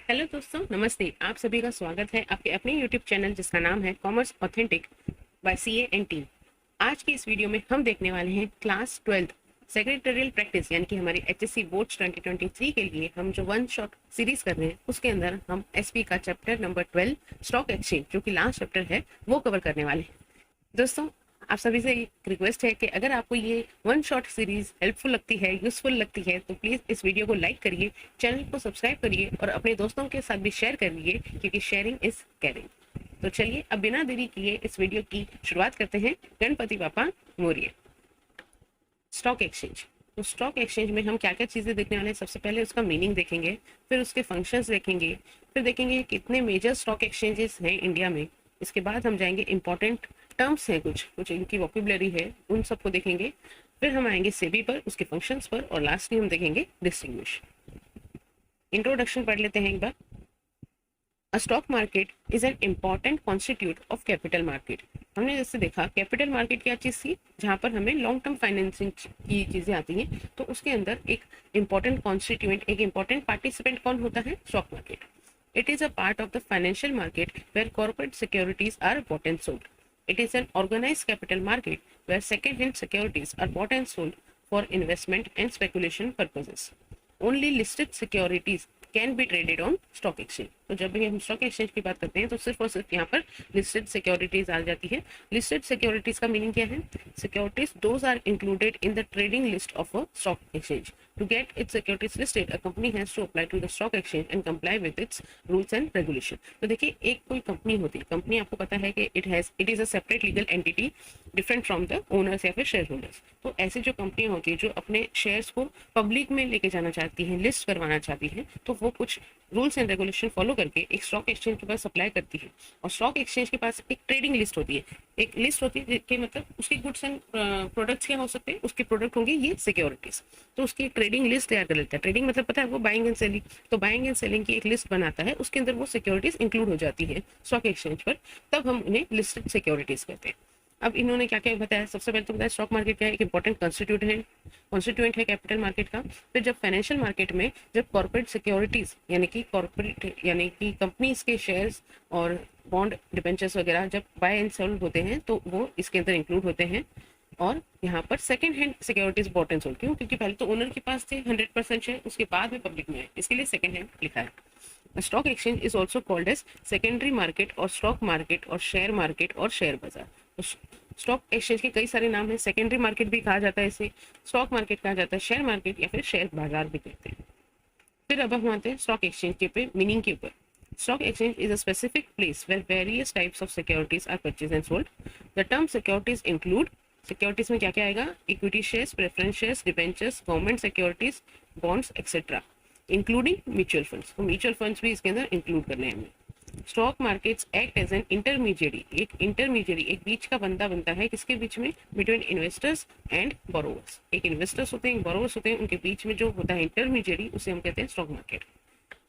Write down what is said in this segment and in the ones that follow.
Hello दोस्तों, नमस्ते। आप सभी का स्वागत है आपके अपने यूट्यूब चैनल जिसका नाम है commerce authentic by CA and team. आज की इस वीडियो में हम देखने वाले हैं क्लास 12 सेक्रेटरियल प्रैक्टिस यानी कि हमारी एचएससी बोर्ड्स 2023 के लिए हम जो वन शॉट सीरीज कर रहे हैं उसके अंदर हम एसपी का चैप्टर नंबर 12 स्टॉक एक्सचेंज जो कि लास्ट चैप्टर है वो कवर करने वाले हैं। दोस्तों, आप सभी से एक रिक्वेस्ट है कि अगर आपको ये वन शॉट सीरीज हेल्पफुल लगती है, यूजफुल लगती है, तो प्लीज इस वीडियो को लाइक करिए, चैनल को सब्सक्राइब करिए और अपने दोस्तों के साथ भी शेयर करिए क्योंकि शेयरिंग इज केयरिंग। तो चलिए अब बिना देरी किए इस वीडियो की शुरुआत करते हैं। गणपति बापा मोरिये। Stock exchange. तो स्टॉक एक्सचेंज में हम क्या क्या चीजें देखने वाले हैं? सबसे पहले उसका मीनिंग देखेंगे, फिर उसके फंक्शंस देखेंगे, फिर देखेंगे कितने मेजर स्टॉक एक्सचेंजेस हैं इंडिया में। इसके बाद हम जाएंगे इंपॉर्टेंट टर्म्स हैं, कुछ कुछ इनकी वोकेबुलरी है, उन सबको देखेंगे। फिर हम आएंगे सेबी पर, उसके फंक्शंस पर, और लास्टली हम देखेंगे डिस्टिंग्विश। इंट्रोडक्शन पढ़ लेते हैं एक बार। A stock market is an important constituent of capital market। हमने जैसे देखा कैपिटल मार्केट क्या चीज थी, जहां पर हमें लॉन्ग टर्म फाइनेंसिंग की चीजें आती हैं, तो उसके अंदर एक इंपॉर्टेंट कॉन्स्टिट्यूएंट, एक इंपॉर्टेंट पार्टिसिपेंट कौन होता है? Stock market. It is a part of the financial market where corporate securities are bought and sold. It is an organised capital market where second hand securities are bought and sold for investment and speculation purposes. Only listed securities can be traded on stock exchange. तो जब भी हम stock exchange की बात करते हैं तो सिर्फ और सिर्फ यहाँ पर लिस्टेड सिक्योरिटीज आ जाती है। लिस्टेड सिक्योरिटीज का मीनिंग क्या है? Securities those are included in the trading list of a stock exchange. To get its securities listed, a company has to apply to the stock exchange and comply with its rules and regulation. तो देखिए, एक कोई company होती है, company आपको पता है कि it is a separate legal entity different from the owners या फिर शेयर होल्डर्स। तो ऐसी जो कंपनियां होती है जो अपने शेयर्स को पब्लिक में लेके जाना चाहती हैं, लिस्ट करवाना चाहती हैं, तो वो कुछ रूल्स एंड रेगुलेशन फॉलो करके एक स्टॉक एक्सचेंज के पास अप्लाई करती है। और स्टॉक एक्सचेंज के पास एक ट्रेडिंग लिस्ट होती है। एक लिस्ट होती है कि मतलब उसके गुड्स एंड प्रोडक्ट्स क्या हो सकते हैं, उसके प्रोडक्ट होंगे ये सिक्योरिटीज। तो उसकी एक ट्रेडिंग लिस्ट तैयार कर लेता है। ट्रेडिंग मतलब पता है वो बाइंग एंड सेलिंग। तो बाइंग एंड सेलिंग की एक लिस्ट बनाता है, उसके अंदर वो सिक्योरिटीज इंक्लूड हो जाती है स्टॉक एक्सचेंज पर, तब हम उन्हें लिस्टेड सिक्योरिटीज कहते हैं। अब इन्होंने क्या क्या बताया? सबसे पहले तो बताया स्टॉक मार्केट क्या है, एक इंपॉर्टेंट कॉन्स्टिट्यूएंट है कैपिटल मार्केट का। फिर जब फाइनेंशियल मार्केट में जब कॉर्पोरेट सिक्योरिटीज यानी कि कंपनीज के शेयर्स और बॉन्ड डिबेंचर्स वगैरह जब बाय एंड सेल होते हैं तो वो इसके अंदर इंक्लूड होते हैं। और यहाँ पर second hand securities bought and sold, क्यों? क्योंकि पहले तो ओनर के पास थे 100% शेयर, उसके बाद में पब्लिक में है, इसके लिए सेकंड हैंड लिखा है। Stock exchange is also called as secondary market और स्टॉक मार्केट और शेयर बाजार। स्टॉक एक्सचेंज के कई सारे नाम हैं। सेकेंडरी मार्केट भी कहा जाता है इसे, स्टॉक मार्केट कहा जाता है, शेयर मार्केट या फिर शेयर बाजार भी कहते हैं। फिर अब हम आते हैं स्टॉक एक्सचेंज के पे मीनिंग के ऊपर। Stock exchange is a specific place where various types of securities are purchase and sold. The term securities include, securities में क्या क्या आएगा? Equity shares, preference shares, debentures, government securities, bonds etcetera, including mutual funds. तो mutual funds भी इसके अंदर include करने हैं हमें। Stock markets act as an intermediary, एक बीच का बंदा बनता है, किसके बीच में? Between investors and borrowers. एक इन्वेस्टर्स होते हैं, बोरोवर्स होते हैं, उनके बीच में जो होता है इंटरमीडिएरी, उसे हम कहते हैं stock market.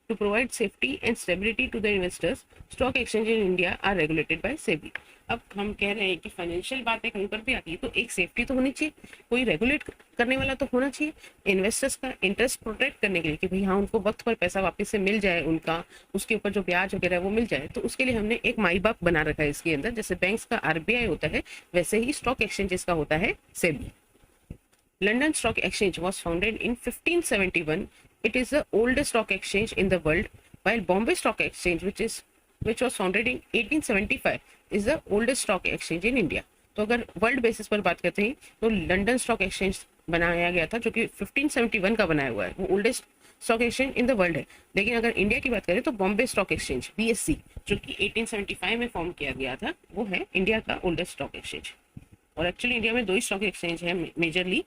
To provide safety and stability to the investors, stock exchange in India are regulated by SEBI। अब हम कह रहे हैं कि फाइनेंशियल बातें कहीं पर भी आती है तो एक सेफ्टी तो होनी चाहिए, कोई रेगुलेट करने वाला तो होना चाहिए इन्वेस्टर्स का इंटरेस्ट प्रोटेक्ट करने के लिए, कि भाई हाँ उनको वक्त पर पैसा वापस से मिल जाए, उनका उसके ऊपर जो ब्याज वगैरह है वो मिल जाए। तो उसके लिए हमने एक माई बाप बना रखा है इसके अंदर। जैसे बैंक्स का आरबीआई होता है, वैसे ही स्टॉक एक्सचेंजेस का होता है SEBI. London Stock Exchange was founded in 1571। It is the oldest stock exchange in the world, while Bombay Stock Exchange, which was founded in 1875, is the oldest stock exchange in India। तो अगर world basis पर बात करते हैं तो London stock exchange बनाया गया था जो कि 1571 का बनाया हुआ है, वो oldest stock exchange in the world है। लेकिन अगर इंडिया की बात करें तो बॉम्बे स्टॉक एक्सचेंज BSC जो कि 1875 में फॉर्म किया गया था, वो है इंडिया का ओल्डेस्ट स्टॉक एक्सचेंज। और एक्चुअली इंडिया में दो ही स्टॉक एक्सचेंज है मेजरली,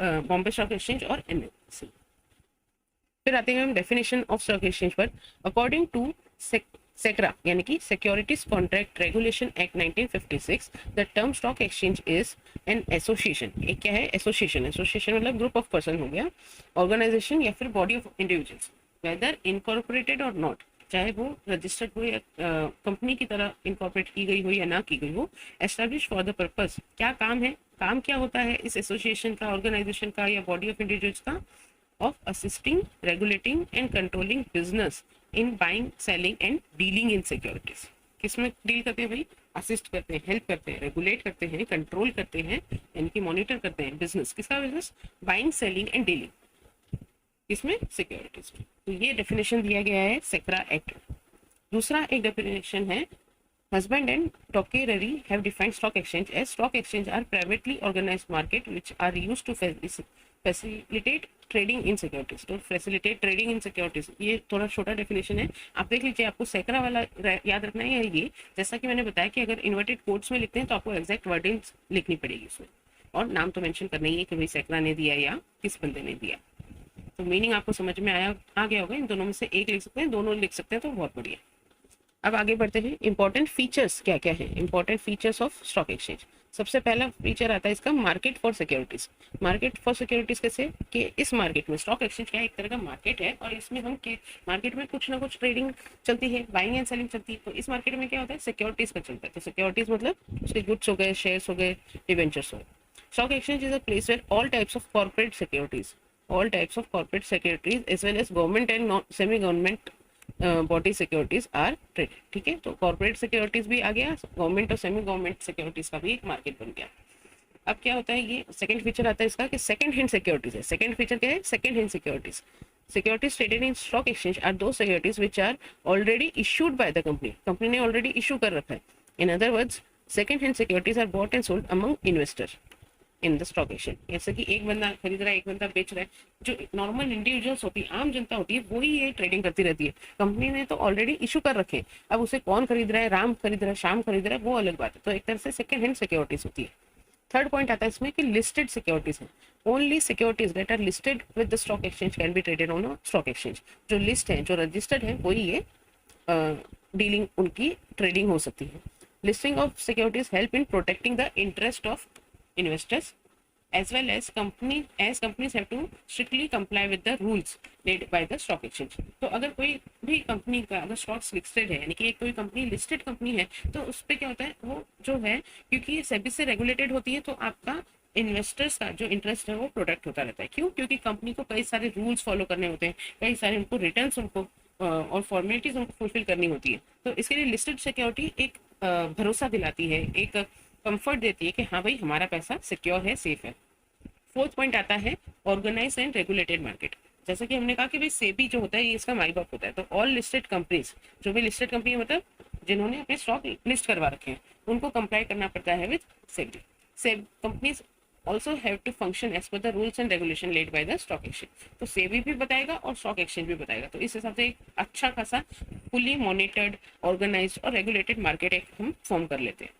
बॉम्बे स्टॉक एक्सचेंज और NSE। फिर आते हैं हम डेफिनेशन ऑफ स्टॉक एक्सचेंज पर। अकॉर्डिंग टू सेक्रा यानी कि securities contract regulation act 1956, the term stock exchange is an association. एक क्या है? एसोसिएशन। एसोसिएशन मतलब ग्रुप ऑफ पर्सन हो गया, ऑर्गेनाइजेशन या फिर body of individuals, weather incorporated और नॉट, चाहे वो रजिस्टर्ड हो या कंपनी की तरह इनकॉर्पोरेट की गई हो या ना की गई हो, एस्टैब्लिश फॉर द पर्पस। क्या काम है? काम क्या होता है इस एसोसिएशन का, ऑर्गेनाइजेशन का या बॉडी ऑफ इंडिविजुअल्स का? Of assisting, regulating and controlling business in buying selling and dealing in securities. किसमें डील करते हैं भाई? असिस्ट करते हैं, हेल्प करते हैं, रेगुलेट करते हैं, कंट्रोल करते हैं, यानी कि मॉनिटर करते हैं बिजनेस। किसका business? Buying selling and dealing. इसमें सिक्योरिटीज में। तो ये डेफिनेशन दिया गया है सेक्रा एक्ट। दूसरा एक डेफिनेशन है, husband and Tokirari have defined stock exchange as stock exchange are privately organized market which are used to facilitate trading in securities। तो facilitate trading in securities ये थोड़ा छोटा डेफिनेशन है, आप देख लीजिए। आपको सेक्रा वाला याद रखना है। ये जैसा कि मैंने बताया कि अगर इन्वर्टेड कोट्स में लिखते हैं तो आपको एग्जैक्ट वर्डिंग लिखनी पड़ेगी उसमें, और नाम तो मेंशन करना ही है कि भाई सेक्रा ने दिया या किस बंदे ने दिया। तो मीनिंग आपको समझ में आ गया होगा। इन दोनों में से एक लिख सकते हैं, दोनों लिख सकते हैं तो बहुत बढ़िया। अब आगे बढ़ते हैं। इंपॉर्टेंट फीचर्स क्या क्या है? Important features of stock exchange. सबसे पहला फीचर आता है इसका market for securities. Market for securities कैसे कि इस मार्केट में स्टॉक एक्सचेंज क्या एक तरह का मार्केट है, और इसमें हम मार्केट में कुछ ना कुछ ट्रेडिंग चलती है, बाइंग एंड सेलिंग चलती है। तो इस मार्केट में क्या होता है? सिक्योरिटीज का चलता है। तो सिक्योरिटीज मतलब उसके गुड्स हो गए, शेयर्स हो गए, डिवेंचर्स हो गए। Stock exchange is a place where all types of corporate securities as well as government and semi government body securities are traded. ठीक है, तो कॉर्पोरेट सिक्योरिटीज भी आ गया, गवर्नमेंट और सेमी गवर्नमेंट सिक्योरिटीज का भी एक मार्केट बन गया। अब क्या होता है? ये सेकंड फीचर आता है इसका कि सेकंड हैंड सिक्योरिटीज है। सेकंड फीचर क्या है? Second hand securities. Securities traded in stock exchange are those securities which are already issued by the company. Company ने ऑलरेडी इशू कर रखा है। In other words, second hand securities are bought and sold among investor in the stock exchange. जैसे कि एक बंदा खरीद रहा है, एक बंदा बेच रहा है। जो नॉर्मल इंडिविजुअल्स होती है, आम जनता होती है, वही ये ट्रेडिंग करती रहती है। कंपनी ने तो ऑलरेडी इशू कर रखे हैं, अब उसे कौन खरीद रहा है, राम खरीद रहा है, श्याम खरीद रहा है, वो अलग बात है। तो एक तरह से सेकंड हैंड सिक्योरिटीज होती है। थर्ड पॉइंट आता है इसमें कि लिस्टेड सिक्योरिटीज है। Only securities that are listed with the stock exchange can be traded on a stock exchange. जो लिस्ट है, जो रजिस्टर्ड है, वही ये डीलिंग उनकी ट्रेडिंग हो सकती है। Listing of securities help in protecting the interest of investors as well as companies have to strictly comply with the rules made by the stock exchange। तो अगर कोई भी कंपनी का अगर स्टॉक्स लिस्टेड है, यानी कि कोई कंपनी लिस्टेड कंपनी है, तो उस पर क्या होता है, वो जो है क्योंकि ये सेबी से रेगुलेटेड होती है, तो आपका इन्वेस्टर्स का जो इंटरेस्ट है वो प्रोटेक्ट होता रहता है। क्यों? क्योंकि कंपनी को कई सारे रूल्स फॉलो करने होते हैं, कई सारे उनको रिटर्न्स उनको और फॉर्मेलिटीज उनको फुलफिल करनी होती है। तो इसके लिए लिस्टेड सिक्योरिटी एक भरोसा दिलाती है, एक कंफर्ट देती है कि हाँ भाई हमारा पैसा सिक्योर है, सेफ है। फोर्थ पॉइंट आता है ऑर्गेनाइज एंड रेगुलेटेड मार्केट। जैसा कि हमने कहा कि भाई सेबी जो होता है ये इसका माई बाप होता है। तो ऑल लिस्टेड कंपनीज, जो भी लिस्टेड कंपनी मतलब जिन्होंने अपने स्टॉक लिस्ट करवा रखे हैं, उनको कंप्लाई करना पड़ता है with SEBI. Companies also have to function as per the rules and regulation led by the stock exchange. तो सेबी भी बताएगा और स्टॉक एक्सचेंज भी बताएगा। तो इस हिसाब से एक अच्छा खासा फुली मॉनिटर्ड, ऑर्गेनाइज्ड और रेगुलेटेड मार्केट एक हम फॉर्म कर लेते हैं।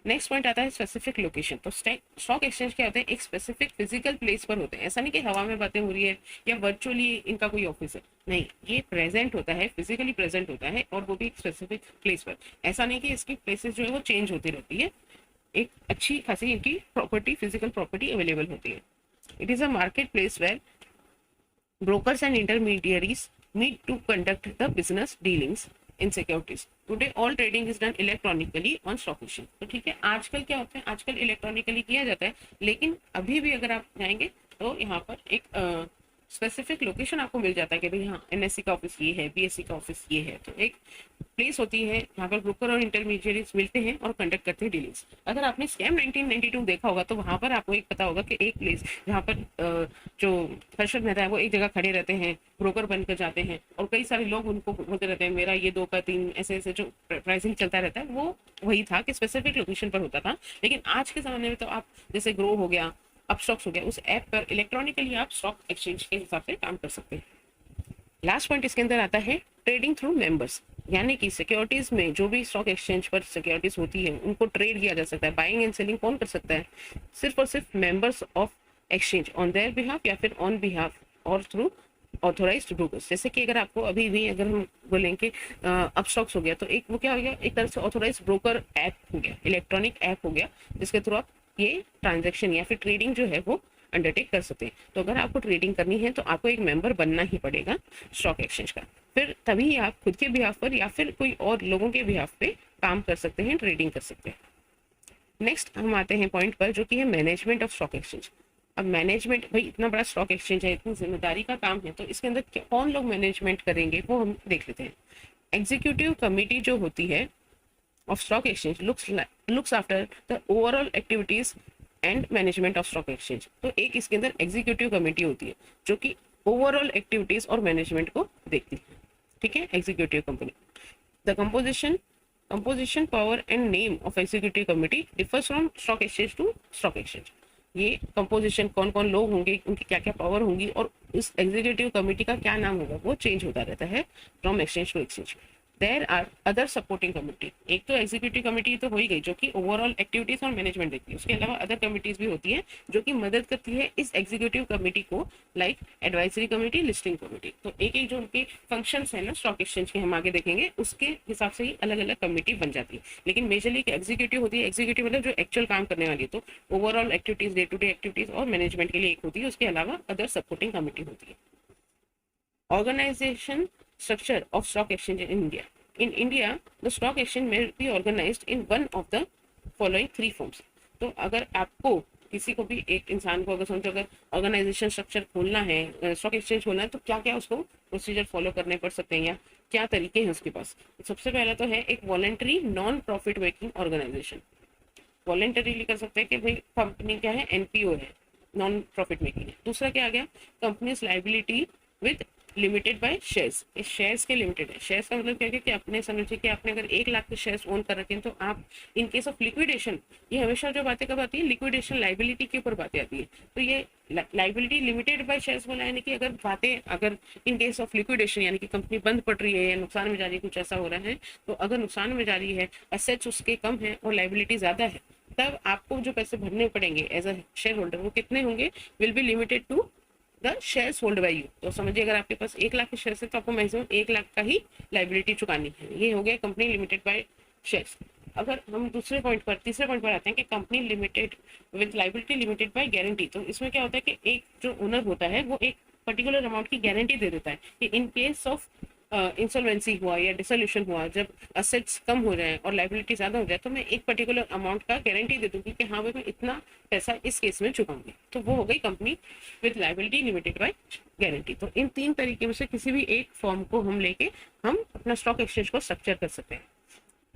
नेक्स्ट पॉइंट आता है स्पेसिफिक लोकेशन। तो स्टॉक एक्सचेंज क्या होते हैं? एक स्पेसिफिक फिजिकल प्लेस पर होते हैं। ऐसा नहीं कि हवा में बातें हो रही है या वर्चुअली इनका कोई ऑफिस है, नहीं, ये प्रेजेंट होता है, फिजिकली प्रेजेंट होता है, और वो भी एक स्पेसिफिक प्लेस पर। ऐसा नहीं कि इसकी प्लेसेस जो है वो चेंज होती रहती है, एक अच्छी खासी इनकी प्रॉपर्टी, फिजिकल प्रॉपर्टी अवेलेबल होती है। It is a market place where brokers and intermediaries need to conduct the business dealings in securities. Today all trading is done electronically on stock exchange। तो ठीक है, आजकल क्या होता है, आजकल इलेक्ट्रॉनिकली किया जाता है, लेकिन अभी भी अगर आप जाएंगे तो यहाँ पर एक स्पेसिफिक लोकेशन आपको मिल जाता है कि भाई हाँ एनएससी का ऑफिस ये है, बीएससी का ऑफिस ये है। तो एक प्लेस होती है जहाँ पर ब्रोकर और इंटरमीडिएट्स मिलते हैं और कंडक्ट करते हैं डीलिंग्स। अगर आपने स्कैम 1992 देखा होगा तो वहाँ पर आपको एक पता होगा कि एक प्लेस जहाँ पर जो हर्षद मेहता है वो एक जगह खड़े रहते हैं, ब्रोकर बनकर जाते हैं, और कई सारे लोग उनको बोलते रहते हैं मेरा ये 2 का 3, ऐसे ऐसे जो प्राइसिंग चलता रहता है, वो वही था कि स्पेसिफिक लोकेशन पर होता था। लेकिन आज के ज़माने में तो आप जैसे ग्रो हो गया, अपस्टॉक्स हो गया, उस ऐप पर इलेक्ट्रॉनिकली आप स्टॉक एक्सचेंज के हिसाब से काम कर सकते हैं। लास्ट पॉइंट इसके अंदर आता है ट्रेडिंग थ्रू मेंबर्स, यानी कि सिक्योरिटीज में जो भी स्टॉक एक्सचेंज पर सिक्योरिटीज होती है उनको ट्रेड किया जा सकता है। बाइंग एंड सेलिंग कौन कर सकता है? सिर्फ और सिर्फ members of exchange on their behalf या फिर ऑन बिहाफ और थ्रू ऑथोराइज्ड ब्रोकर्स। जैसे कि अगर आपको अभी भी अगर हम बोलें कि अपस्टॉक्स हो गया, तो एक वो क्या हो गया, एक तरह से ऑथोराइज्ड ब्रोकर ऐप हो गया, इलेक्ट्रॉनिक ऐप हो गया, जिसके थ्रू आप ये ट्रांजैक्शन या फिर ट्रेडिंग जो है वो अंडरटेक कर सकते हैं। तो अगर आपको ट्रेडिंग करनी है तो आपको एक मेंबर बनना ही पड़ेगा स्टॉक एक्सचेंज का, फिर तभी आप खुद के बिहाफ पर या फिर कोई और लोगों के बिहाफ पे काम कर सकते हैं, ट्रेडिंग कर सकते हैं। नेक्स्ट हम आते हैं पॉइंट पर जो कि है मैनेजमेंट ऑफ स्टॉक एक्सचेंज। अब मैनेजमेंट, भाई इतना बड़ा स्टॉक एक्सचेंज है, इतनी जिम्मेदारी का काम है, तो इसके अंदर कौन लोग मैनेजमेंट करेंगे वो हम देख लेते हैं। एग्जीक्यूटिव कमिटी जो होती है of stock exchange looks after the overall activities and management of stock exchange. तो एक इसके अंदर एग्जीक्यूटिव कमेटी होती है जो कि ओवरऑल एक्टिविटीज और मैनेजमेंट को देखती है। ठीक है, executive company. The composition power and name of executive committee differs from stock exchange to stock exchange. ये कंपोजिशन, कौन कौन लोग होंगे, उनकी क्या क्या पावर होंगी और इस एग्जीक्यूटिव कमेटी का क्या नाम होगा, वो चेंज होता रहता है from exchange to exchange. There are other supporting committee. एक तो एग्जीक्यूटिव कमेटी तो हो ही गई जो कि ओवरऑल एक्टिविटीज और मैनेजमेंट देखती है, उसके अलावा अदर कमिटीज भी होती है जो कि मदद करती है इस एग्जीक्यूटिव कमेटी को, like advisory committee, listing committee. तो एक एक जो उनके फंक्शंस है ना स्टॉक एक्सचेंज के, हम आगे देखेंगे, उसके हिसाब से ही अलग अलग कमेटी बन जाती है। लेकिन मेजरली एग्जीक्यूटिव होती है, एग्जीक्यूटिव मतलब जो एक्चुअल काम करने वाली है, तो overall activities, day to day activities और मैनेजमेंट के लिए एक होती है, उसके अलावा अदर सपोर्टिंग कमेटी होती है। Organization structure of stock exchange in India. In India, the stock exchange may be organized in one of the following three forms. तो अगर आपको किसी को भी, एक इंसान को अगर समझो अगर ऑर्गेनाइजेशन स्ट्रक्चर खोलना है, स्टॉक एक्सचेंज खोलना है, तो क्या क्या उसको प्रोसीजर फॉलो करने पड़ सकते हैं या क्या तरीके हैं उसके पास। सबसे पहला तो है एक voluntary non profit making organisation. Voluntarily कर सकते हैं कि भाई कंपनी क्या है, एनपीओ है, नॉन प्रॉफिट मेकिंग है। दूसरा क्या आ गया, companies liability with limited by shares. इस शेयर्स के लिमिटेड है। शेयर्स का मतलब क्या है कि अपने समझिए कि आपने अगर 1 लाख के शेयर्स ओन कर रखे हैं, तो आप इन केस ऑफ लिक्विडेशन, ये हमेशा जो बातें कब आती है, लिक्विडेशन लाइबिलिटी के ऊपर बातें आती है। तो ये लाइबिलिटी लिमिटेड बाय शेयर्स बोला, यानी कि अगर बातें, अगर इन केस ऑफ लिक्विडेशन यानी कि कंपनी बंद पड़ रही है या नुकसान में जा रही है, कुछ ऐसा हो रहा है, तो अगर नुकसान में जा रही है, एसेट्स उसके कम है और लाइबिलिटी ज्यादा है, तब आपको जो पैसे भरने पड़ेंगे एज अ शेयर होल्डर, वो कितने होंगे, will be limited to the shares hold by you. तो समझिए अगर आपके पास 1 लाख के शेयर है, तो आपको मैक्सिमम 1 लाख का ही लाइबिलिटी चुकानी है। ये हो गया कंपनी लिमिटेड बाय शेयर्स। अगर हम तीसरे पॉइंट पर आते हैं कि company limited with liability limited by guarantee. तो इसमें क्या होता है कि एक जो ओनर होता है वो एक पर्टिकुलर अमाउंट की गारंटी दे देता है कि इन केस ऑफ इंसॉल्वेंसी हुआ या डिसोल्यूशन हुआ, जब असेट्स कम हो जाए और लाइबिलिटी ज्यादा हो जाए, तो मैं एक पर्टिकुलर अमाउंट का गारंटी दे दूंगी कि हाँ भाई मैं इतना पैसा इस केस में चुकाऊंगी। तो वो हो गई company with liability limited by guarantee. तो इन 3 तरीके में से किसी भी एक फॉर्म को हम लेके हम अपना स्टॉक एक्सचेंज को स्ट्रक्चर कर सकते हैं।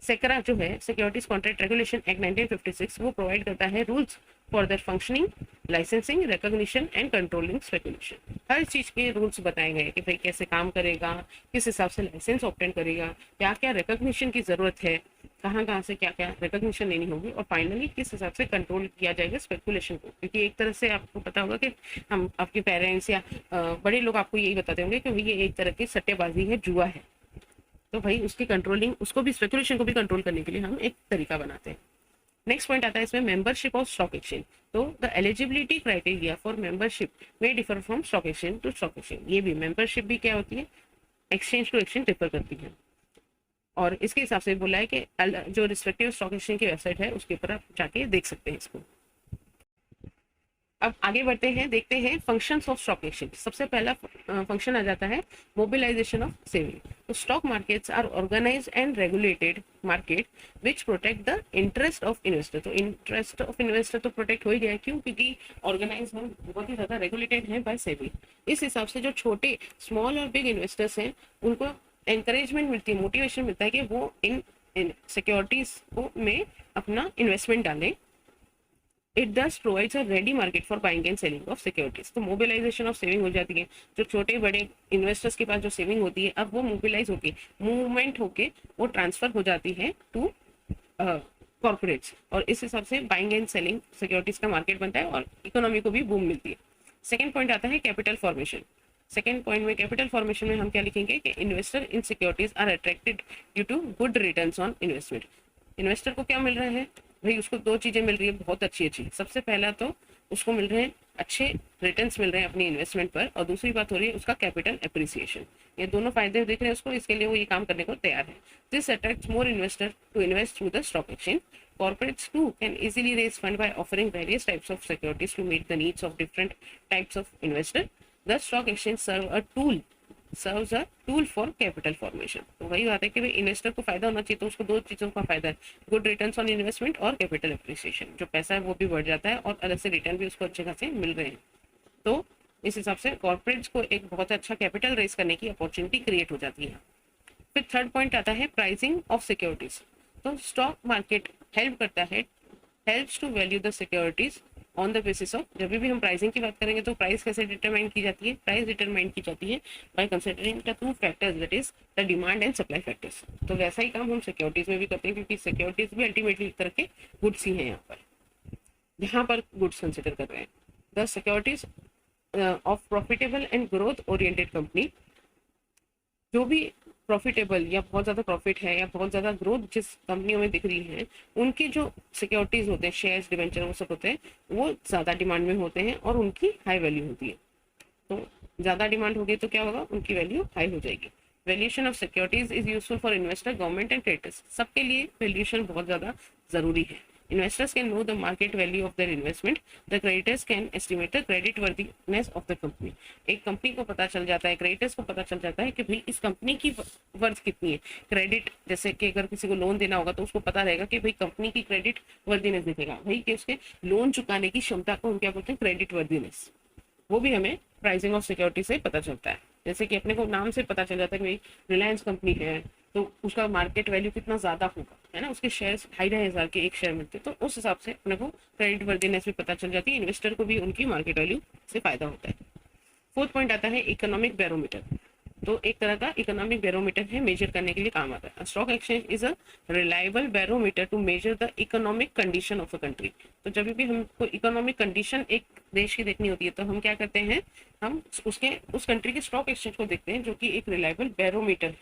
सेक्रा जो है, सिक्योरिटीज कॉन्ट्रैक्ट रेगुलेशन एक्ट 1956, वो प्रोवाइड करता है rules for their functioning, licensing, recognition and controlling speculation. हर चीज के रूल्स बताए गए कि भाई कैसे काम करेगा, किस हिसाब से लाइसेंस ऑब्टेन करेगा, क्या क्या रिकॉग्निशन की जरूरत है, कहाँ कहाँ से क्या क्या रिकॉग्निशन लेनी होगी, और फाइनली किस हिसाब से कंट्रोल किया जाएगा स्पेकुलेशन को। क्योंकि एक तरह से आपको पता होगा कि हम, आपके पेरेंट्स या बड़े लोग आपको यही बताते होंगे कि ये एक तरह की सट्टेबाजी है, जुआ है। तो भाई उसकी कंट्रोलिंग, उसको भी, स्पेकुलेशन को भी कंट्रोल करने के लिए हम एक तरीका बनाते हैं। नेक्स्ट पॉइंट आता है इसमें मेंबरशिप ऑफ स्टॉक एक्सचेंज। तो the eligibility criteria for membership में differ from stock exchange to stock exchange. ये भी मेंबरशिप भी क्या होती है, एक्सचेंज टू एक्सचेंज डिफर करती है, और इसके हिसाब से बोला है कि जो रिस्पेक्टिव स्टॉक एक्सचेंज की वेबसाइट है उसके ऊपर आप जाके देख सकते हैं इसको। अब आगे बढ़ते हैं, देखते हैं फंक्शंस ऑफ स्टॉक एक्सचेंज। सबसे पहला फंक्शन आ जाता है मोबिलाइजेशन ऑफ सेविंग। तो stock markets are organised and regulated market which protect the interest of investor. तो इंटरेस्ट ऑफ इन्वेस्टर तो प्रोटेक्ट हो ही गया, क्यों, क्योंकि ऑर्गेनाइज है, बहुत ही ज्यादा रेगुलेटेड है बाय सेबी। इस हिसाब से जो छोटे, स्मॉल और बिग इन्वेस्टर्स हैं, उनको एनकरेजमेंट मिलती है, मोटिवेशन मिलता है कि वो इन सिक्योरिटीज को में अपना इन्वेस्टमेंट डालें। इट दस provides a ready market for buying and selling of securities. तो मोबिलाइजेशन ऑफ सेविंग हो जाती है, जो छोटे बड़े इन्वेस्टर्स के पास जो सेविंग होती है, अब वो मोबिलाइज होके, मूवमेंट होके वो ट्रांसफर हो जाती है टू कॉर्पोरेट्स, और इस हिसाब से बाइंग एंड सेलिंग सिक्योरिटीज का मार्केट बनता है और इकोनॉमी को भी बूम मिलती है। सेकेंड पॉइंट आता है कैपिटल फॉर्मेशन। सेकेंड पॉइंट में, कैपिटल फॉर्मेशन में हम क्या लिखेंगे कि investor in securities are attracted due to good returns on investment. Investor को क्या मिल रहा है भाई, उसको 2 चीजें मिल रही है बहुत अच्छी अच्छी। सबसे पहला तो उसको मिल रहे हैं अच्छे रिटर्न्स मिल रहे हैं अपनी इन्वेस्टमेंट पर, और दूसरी बात हो रही है उसका कैपिटल एप्रिसिएशन। ये दोनों फायदे दिख रहे हैं उसको, इसके लिए वो ये काम करने को तैयार है। This attracts more investor to invest through the stock exchange. Corporates too can easily raise fund by offering various types of securities to meet the needs of different types of investor. The stock exchange serve a tool serves a tool for capital formation. तो वही बात है कि भाई investor को फायदा होना चाहिए, तो उसको दो चीज़ों का फायदा है, गुड रिटर्न्स ऑन इन्वेस्टमेंट और कैपिटल अप्रिसिएशन। जो पैसा है वो भी बढ़ जाता है और अलग से रिटर्न भी उसको अच्छे खासे मिल रहे हैं। तो इस हिसाब से कॉर्पोरेट्स को एक बहुत अच्छा कैपिटल रेज करने की अपॉर्चुनिटी क्रिएट हो जाती है। फिर थर्ड पॉइंट आता है प्राइसिंग ऑफ सिक्योरिटीज। तो स्टॉक मार्केट हेल्प करता है, helps to value the securities on the basis of, जब भी हम प्राइसिंग की बात करेंगे तो प्राइस कैसे डिटरमाइन की जाती है, प्राइस डिटरमाइन की जाती है by considering the two factors, that is the demand and supply factors. तो वैसा ही काम हम सिक्योरिटीज में भी करते हैं, क्योंकि सिक्योरिटीज भी अल्टीमेटली एक तरह के गुड्स ही हैं यहाँ पर गुड्स कंसिडर कर रहे हैं। The securities of profitable and growth oriented company, जो भी प्रॉफिटेबल या बहुत ज़्यादा प्रॉफिट है या बहुत ज़्यादा ग्रोथ जिस कंपनियों में दिख रही है, उनके जो सिक्योरिटीज होते हैं, शेयर्स, डिवेंचर, वो सब होते हैं, वो ज़्यादा डिमांड में होते हैं और उनकी हाई वैल्यू होती है। तो ज़्यादा डिमांड होगी तो क्या होगा, उनकी वैल्यू हाई हो जाएगी। Valuation of securities is useful for investor, government and creditors. सबके लिए वैल्यूएशन बहुत ज़्यादा जरूरी है। Investors can know the market value of their investment. The creditors can estimate the credit worthiness of the company. एक company को पता चल जाता है, क्रेडिटर्स को पता चल जाता है कि भाई इस कंपनी की वर्थ कितनी है। क्रेडिट, जैसे कि अगर किसी को लोन देना होगा तो उसको पता रहेगा कि भाई कंपनी की क्रेडिट वर्दीनेस दिखेगा, भाई कि उसके लोन चुकाने की क्षमता को हम क्या बोलते हैं, क्रेडिट वर्दीनेस। वो भी हमें प्राइसिंग ऑफ सिक्योरिटी से पता चलता है। जैसे कि अपने को नाम से पता चल जाता है कि भाई रिलायंस कंपनी है तो उसका मार्केट वैल्यू कितना ज़्यादा होगा, है ना, उसके शेयर्स 2,500 के एक शेयर मिलते, तो उस हिसाब से अपने को क्रेडिट वर्दीनेस भी पता चल जाती है। इन्वेस्टर को भी उनकी मार्केट वैल्यू से फायदा होता है। फोर्थ पॉइंट आता है इकोनॉमिक बैरोमीटर। तो एक तरह का इकोनॉमिक बैरोमीटर है, मेजर करने के लिए काम आता है। Stock exchange is a reliable barometer to measure the economic condition of a country. तो जब भी हमको इकोनॉमिक कंडीशन एक देश की देखनी होती है तो हम क्या करते हैं, हम उस कंट्री के स्टॉक एक्सचेंज को देखते हैं, जो कि एक reliable barometer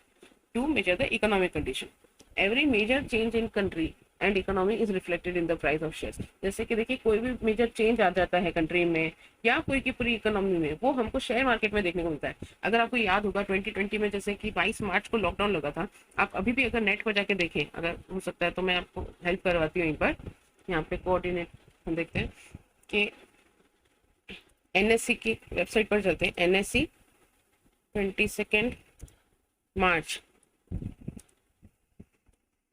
to measure the economic condition. Every major change in country and economy is reflected in the price of shares. जैसे कि देखिए कोई भी मेजर चेंज आ जाता है कंट्री में या कोई की पूरी इकोनॉमी में, वो हमको शेयर मार्केट में देखने को मिलता है। अगर आपको याद होगा 2020 में जैसे कि 22 मार्च को लॉकडाउन लगा था, आप अभी भी अगर नेट पर जाके देखें, अगर हो सकता है तो मैं आपको हेल्प करवाती हूँ। एक बार यहाँ पे कोऑर्डिनेट हम देखते हैं कि एनएससी की वेबसाइट पर चलते हैं। एनएससी 22 मार्च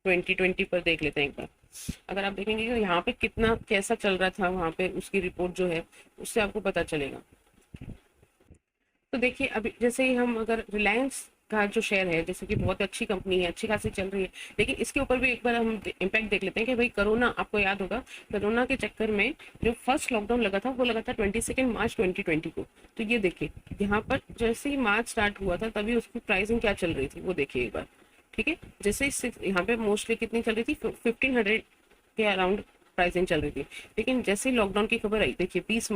2020 पर देख लेते हैं एक बार। अगर आप देखेंगे कि यहाँ पे कितना कैसा चल रहा था, वहाँ पे उसकी रिपोर्ट जो है उससे आपको पता चलेगा। तो देखिए अभी जैसे ही हम अगर रिलायंस का जो शेयर है, जैसे कि बहुत अच्छी कंपनी है, अच्छी खासी चल रही है, लेकिन इसके ऊपर भी एक बार हम इम्पैक्ट देख लेते हैं कि भाई कोरोना, आपको याद होगा कोरोना के चक्कर में जो फर्स्ट लॉकडाउन लगा था वो लगा था 22 मार्च 2020 को। तो ये देखिए यहाँ पर जैसे ही मार्च स्टार्ट हुआ था तभी उसकी प्राइसिंग क्या चल रही थी वो देखिए एक बार, ठीक है। जैसे यहाँ पे मोस्टली कितनी चल रही थी, 1500 के अराउंड प्राइसिंग चल रही थी, लेकिन जैसे ही लॉकडाउन की खबर आई, देखिए 20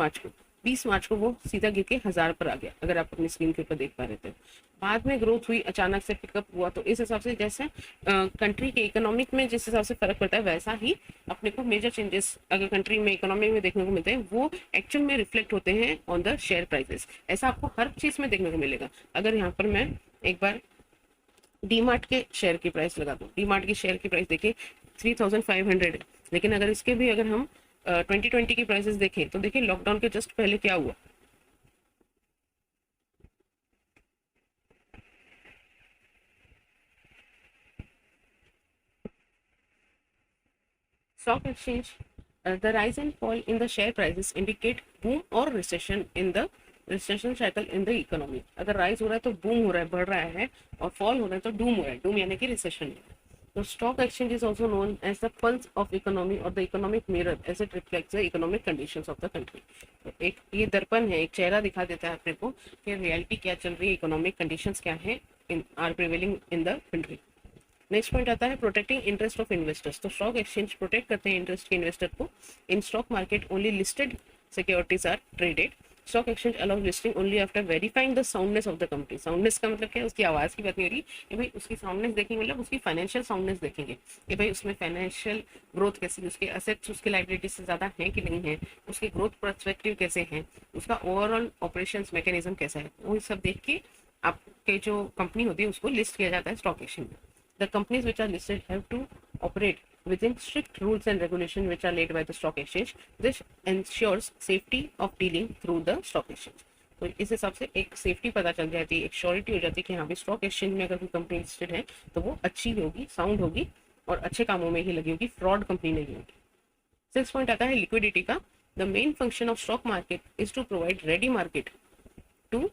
मार्च को वो सीधा गिर के 1000 पर आ गया, अगर आप अपनी स्क्रीन के ऊपर देख पा रहे थे। बाद में ग्रोथ हुई, अचानक से पिकअप हुआ। तो इस हिसाब से जैसे कंट्री के इकोनॉमिक में जिस हिसाब से फर्क पड़ता है, वैसा ही अपने को मेजर चेंजेस अगर कंट्री में इकोनॉमी में देखने को मिलते हैं, वो एक्चुअल में रिफ्लेक्ट होते हैं ऑन द शेयर प्राइसेस। ऐसा आपको हर चीज में देखने को मिलेगा। अगर यहाँ पर मैं एक बार डीमार्ट के शेयर की प्राइस लगा दूं, डीमार्ट की शेयर की प्राइस देखिए 3500 है, लेकिन अगर इसके भी अगर हम 2020 की प्राइसेस देखें तो देखिए लॉकडाउन के जस्ट पहले क्या हुआ। Stock exchange, the rise and fall in the share prices indicate boom or recession in the recession cycle in the economy. अगर राइज हो रहा है तो बूम हो रहा है, बढ़ रहा है, और फॉल हो रहा है तो डूम हो रहा है, डूम यानी कि रिसेशन है। तो stock exchange is also known as the pulse of economy और the economic mirror as it reflects the economic conditions of the country. तो एक ये दर्पण है, एक चेहरा दिखा देता है अपने को कि रियलिटी क्या चल रही है, इकोनॉमिक कंडीशंस क्या है इन are prevailing in the country. Next point आता है प्रोटेक्टिंग इंटरेस्ट ऑफ इन्वेस्टर्स। तो स्टॉक एक्सचेंज प्रोटेक्ट करते हैं इंटरेस्ट के इन्वेस्टर को। In stock market only listed securities are traded. Stock exchange allow listing only after verifying the soundness of the company. Soundness का मतलब क्या है, उसकी आवाज की बात नहीं हो रही कि भाई उसकी साउंडनेस देखेंगे, मतलब उसकी फाइनेंशियल साउंडनेस देखेंगे कि भाई उसमें फाइनेंशियल ग्रोथ कैसी, उसके असेट्स उसके लाइबिलिटीज से ज्यादा है कि नहीं है, उसके ग्रोथ पर्सपेक्टिव कैसे हैं, उसका ओवरऑल ऑपरेशंस मैकेनिज्म कैसा है, वो सब देख के आपके जो कंपनी होती है उसको लिस्ट किया जाता है स्टॉक एक्सचेंज में। The companies which are listed have to operate within strict rules and regulations which are laid by the stock exchange. This ensures safety of dealing through the stock exchange. तो इस हिसाब से एक safety पता चल जाती है, एक श्योरिटी हो जाती है कि हाँ भाई स्टॉक एक्सचेंज में अगर कोई कंपनी लिस्टेड है तो वो अच्छी होगी, साउंड होगी और अच्छे कामों में ही लगी होगी, फ्रॉड कंपनी नहीं होगी। 6 पॉइंट आता है लिक्विडिटी का। The main function of stock market is to provide ready market to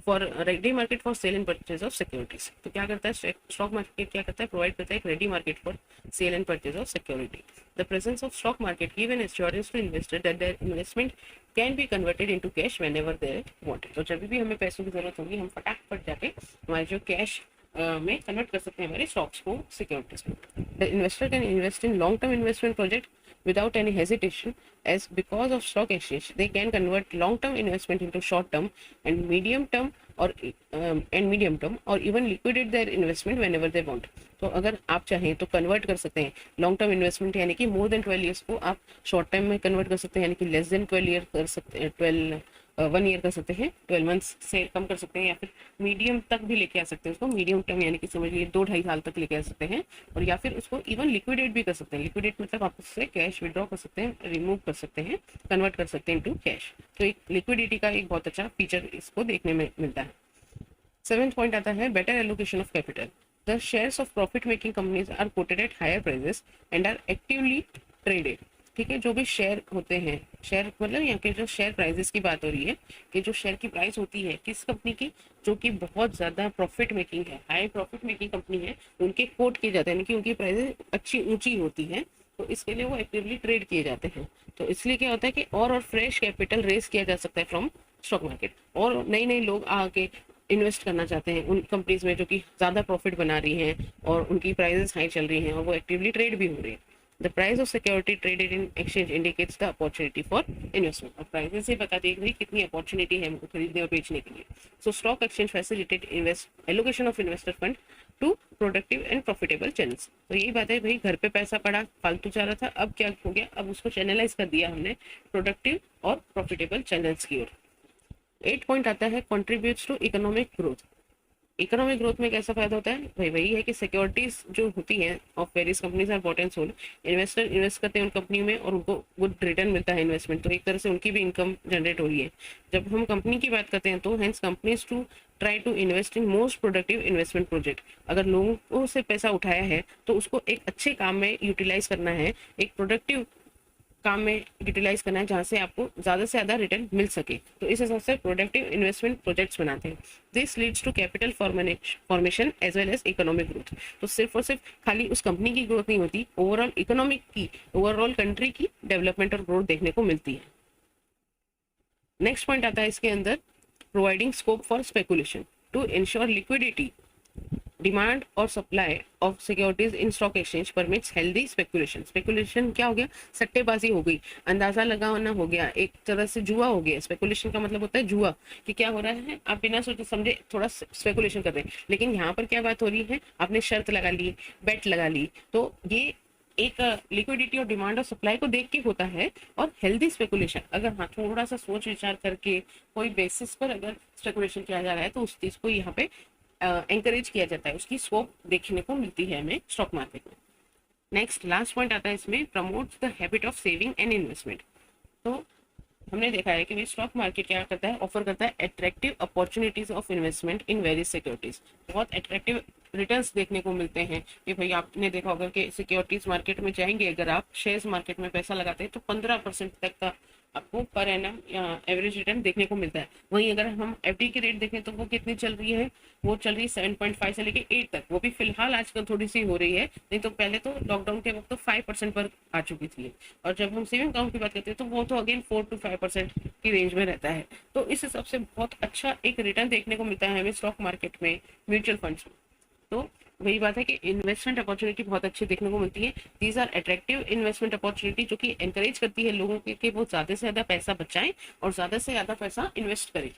for ready market for sale and purchase of securities. तो क्या करता है स्टॉक मार्केट, क्या करता है, प्रोवाइड करता है एक ready market for sale and purchase of security. The presence of stock market give an assurance to investor that their investment can be converted into cash whenever they want. तो जब भी हमें पैसों की जरूरत होगी हम फटाफट जाके हमारे जो कैश में कन्वर्ट कर सकते हैं हमारे स्टॉक्स को सिक्योरिटीज में। The investor can invest in long term investment project without any hesitation, as because of stock exchange they can convert long term investment into short term and medium term or even liquidate their investment whenever they want। तो अगर आप चाहें तो convert कर सकते हैं long term investment यानी कि मोर देन 12 ईयर्स को आप शॉर्ट टाइम में कन्वर्ट कर सकते हैं, यानी कि लेस देन 12 ईयर कर सकते हैं, 1 ईयर कर सकते हैं, 12 मंथ्स से कम कर सकते हैं, या फिर मीडियम तक भी लेके आ सकते हैं उसको, मीडियम टर्म यानी कि समझ लीजिए 2-2.5 साल तक लेके आ सकते हैं, और या फिर उसको इवन लिक्विडेट भी कर सकते हैं। लिक्विडेट मतलब आप उससे कैश विड्रॉ कर सकते हैं, रिमूव कर सकते हैं, कन्वर्ट कर सकते हैं इनटू कैश। तो एक लिक्विडिटी का एक बहुत अच्छा फीचर इसको देखने में मिलता है। 7th पॉइंट आता है better allocation of capital. The shares of profit making companies are quoted at higher prices and are actively traded. ठीक है, जो भी शेयर होते हैं, शेयर मतलब यहाँ के जो शेयर प्राइसेस की बात हो रही है कि जो शेयर की प्राइस होती है किस कंपनी की, जो कि बहुत ज़्यादा प्रॉफिट मेकिंग है, हाई प्रॉफिट मेकिंग कंपनी है, उनके कोट किए जाते हैं, यानी कि उनकी प्राइसेस अच्छी ऊंची होती है, तो इसके लिए वो एक्टिवली ट्रेड किए जाते हैं। तो इसलिए क्या होता है कि और फ्रेश कैपिटल रेस किया जा सकता है फ्रॉम स्टॉक मार्केट, और नए नए लोग आके इन्वेस्ट करना चाहते हैं उन कंपनीज में जो कि ज़्यादा प्रॉफिट बना रही हैं और उनकी प्राइसेस हाई चल रही हैं और वो एक्टिवली ट्रेड भी हो रही है। The price of security traded in exchange indicates the opportunity for investment. और प्राइसेस से बताती है कि भाई कितनी अपॉर्चुनिटी है हमको खरीदने और बेचने के लिए। So stock exchange facilitate allocation of investor fund to productive and profitable channels. तो यही बात है भाई, घर पे पैसा पड़ा फालतू जा रहा था, अब क्या हो गया, अब उसको चैनलाइज कर दिया हमने प्रोडक्टिव और प्रॉफिटेबल चैनल्स की ओर। 8 पॉइंट आता है contributes to economic growth. Economic growth में कैसा फायदा होता है भाई, वही है कि सिक्योरिटीज जो होती हैं of various companies are bought and sold. Investor invest करते हैं उन कंपनी में और उनको गुड रिटर्न मिलता है इन्वेस्टमेंट, तो एक तरह से उनकी भी इनकम जनरेट हो रही है। जब हम कंपनी की बात करते हैं तो hence companies to try to invest in most productive investment project. अगर लोगों से पैसा उठाया है तो उसको एक अच्छे काम में यूटिलाइज करना है, एक प्रोडक्टिव काम में यूटिलाइज करना है जहां से आपको ज्यादा से ज्यादा रिटर्न मिल सके। तो इस हिसाब से प्रोडक्टिव इन्वेस्टमेंट प्रोजेक्ट्स बनाते हैं। This leads to capital formation as well as economic growth. तो सिर्फ और सिर्फ खाली उस कंपनी की ग्रोथ नहीं होती, ओवरऑल इकोनॉमिक की, ओवरऑल कंट्री की डेवलपमेंट और ग्रोथ देखने को मिलती है। नेक्स्ट पॉइंट आता है इसके अंदर providing scope for speculation to ensure liquidity. Demand और supply of securities in stock exchange permits healthy speculation. Speculation क्या हो गया, सट्टेबाजी हो गई, अंदाजा लगाना हो गया, एक तरह से जुआ हो गया। स्पेकुलेशन का मतलब होता है जुआ, कि क्या हो रहा है आप बिना सोचे समझे थोड़ा स्पेकुलेशन कर रहे हैं। लेकिन यहाँ पर क्या बात हो रही है, आपने शर्त लगा ली, बेट लगा ली, तो ये एक लिक्विडिटी और डिमांड और सप्लाई को देख के होता है। और हेल्दी स्पेकुलेशन अगर हाँ थोड़ा सा सोच विचार करके कोई बेसिस पर अगर स्पेकुलेशन किया जा रहा है तो उस चीज को यहाँ पे एंकरेज किया जाता है, उसकी स्कोप देखने को मिलती है हमें स्टॉक मार्केट में। नेक्स्ट लास्ट पॉइंट आता है इसमें promotes the habit of saving and investment. तो हमने देखा है कि स्टॉक मार्केट क्या करता है, ऑफर करता है attractive opportunities of investment in various securities. बहुत अट्रैक्टिव रिटर्न्स देखने को मिलते हैं कि भाई आपने देखा होगा कि सिक्योरिटीज मार्केट में जाएंगे, अगर आप शेयर्स मार्केट में पैसा लगाते हैं तो 15% तक का आपको पर एनम एवरेज रिटर्न देखने को मिलता है। वहीं अगर हम एफडी की रेट देखें तो वो कितनी चल रही है, वो चल रही है 7.5 से लेके 8 तक। वो भी फिलहाल आजकल थोड़ी सी हो रही है, नहीं तो पहले तो लॉकडाउन के वक्त तो 5% पर आ चुकी थी। और जब हम सेविंग अकाउंट की बात करते हैं तो वो तो अगेन 4 to 5% की रेंज में रहता है। तो इस हिसाब से बहुत अच्छा एक रिटर्न देखने को मिलता है हमें स्टॉक मार्केट में, म्यूचुअल फंड्स में। तो वही बात है कि इन्वेस्टमेंट अपॉर्चुनिटी बहुत अच्छी देखने को मिलती है। These are attractive investment opportunity, जो कि एनकरेज करती है लोगों के कि वो ज्यादा से ज्यादा पैसा बचाएं और ज्यादा से ज्यादा पैसा इन्वेस्ट करें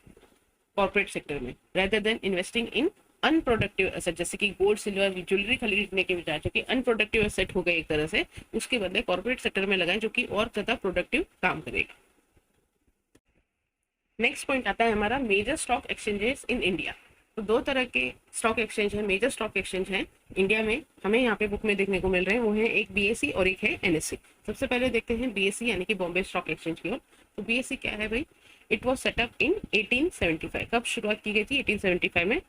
कॉर्पोरेट सेक्टर में, rather than investing in unproductive asset, जैसे कि गोल्ड सिल्वर ज्वेलरी खरीदने के बजाय जो कि अनप्रोडक्टिव एसेट हो गए एक तरह से, उसके बदले कॉर्पोरेट सेक्टर में लगाएं जो कि और ज्यादा प्रोडक्टिव काम करेगा। नेक्स्ट पॉइंट आता है हमारा major stock exchanges in India. तो 2 तरह के स्टॉक एक्सचेंज है, मेजर स्टॉक एक्सचेंज है इंडिया में, हमें यहाँ पे बुक में देखने को मिल रहे हैं। वो है एक बीएसई और एक है एनएससी। सबसे पहले देखते हैं बीएसई यानी कि बॉम्बे स्टॉक एक्सचेंज की ओर। तो बीएसई क्या है भाई, इट वॉज सेटअप इन 1875। कब शुरुआत की गई थी? 1875 में।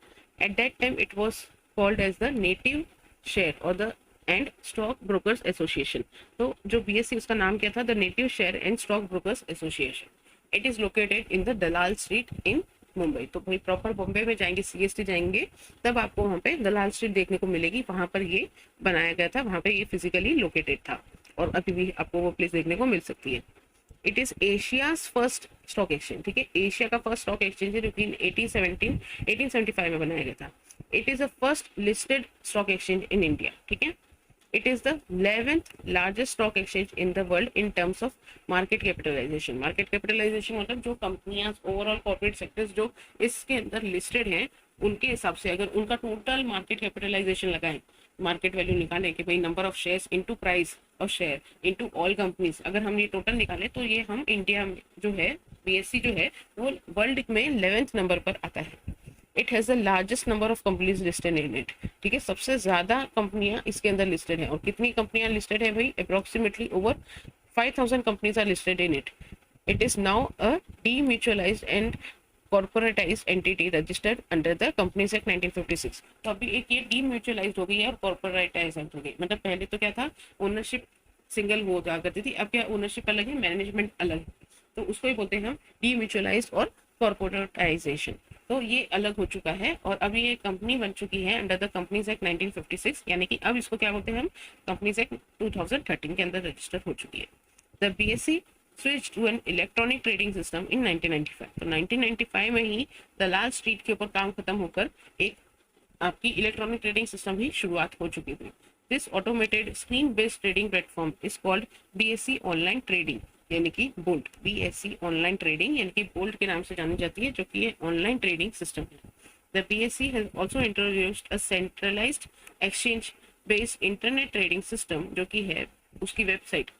At that time it was called as the native share और the and stock brokers association. तो जो बीएससी उसका नाम क्या था? The native share and stock brokers association. It is located in the Dalal Street in Mumbai. तो भाई प्रॉपर बॉम्बे में जाएंगे, सीएसटी जाएंगे, तब आपको वहाँ पे दलाल स्ट्रीट देखने को मिलेगी। वहां पर ये बनाया गया था, वहां पे ये फिजिकली लोकेटेड था और अभी भी आपको वो प्लेस देखने को मिल सकती है। It is Asia's first stock exchange. ठीक है, एशिया का फर्स्ट स्टॉक एक्सचेंज है जो कि 1875 में बनाया गया था। It is the first listed stock exchange in India. ठीक है, it is the 11th largest stock exchange in the world in terms of market capitalisation. Market capitalisation मतलब जो कंपनियां, ओवरऑल कॉर्पोरेट सेक्टर्स जो इसके अंदर लिस्टेड हैं, उनके हिसाब से अगर उनका टोटल मार्केट कैपिटलाइजेशन लगाएं, मार्केट वैल्यू निकालें कि भाई number of shares into price of share into all companies, अगर हम ये टोटल निकालें तो ये हम इंडिया में जो है बीएससी जो है वो वर्ल्ड में 11th नंबर पर आता है। It has the largest number of companies listed in it. ठीक है, सबसे ज्यादा कंपनियां इसके अंदर लिस्टेड है। और कितनी कंपनियां लिस्टेड है भाई? Approximately over 5000 companies are listed in it. It is now a demutualised and corporatised entity registered under the Companies Act 1956। तो अभी एक ये डीम्यूचुअलाइज्ड हो गई है और कॉर्पोरेटाइज्ड हो गई। मतलब पहले तो क्या था, ओनरशिप सिंगल हो जाया करती थी, अब क्या ओनरशिप अलग है, मैनेजमेंट अलग है, तो उसको ही बोलते हैं हम डीम्यूचुअलाइज्ड और कॉर्पोरेटाइजेशन। तो ये अलग हो चुका है और अभी ये कंपनी बन चुकी है अंडर द कंपनीज एक्ट 1956, यानी कि अब इसको क्या बोलते हैं हम, कंपनीज एक्ट 2013 के अंदर रजिस्टर हो चुकी है। The BSC switch to an electronic trading system in 1995। तो 1995 में ही दलाल स्ट्रीट के ऊपर काम खत्म होकर एक आपकी इलेक्ट्रॉनिक ट्रेडिंग सिस्टम ही शुरुआत हो चुकी थी। This automated screen based trading platform is called BSc online trading, यानी कि बोल्ट। बीएससी ऑनलाइन ट्रेडिंग यानी कि बोल्ट के नाम से जानी जाती है, जो कि ये ऑनलाइन ट्रेडिंग सिस्टम है। The BSc has also introduced a centralised exchange based internet trading system, जो कि है उसकी website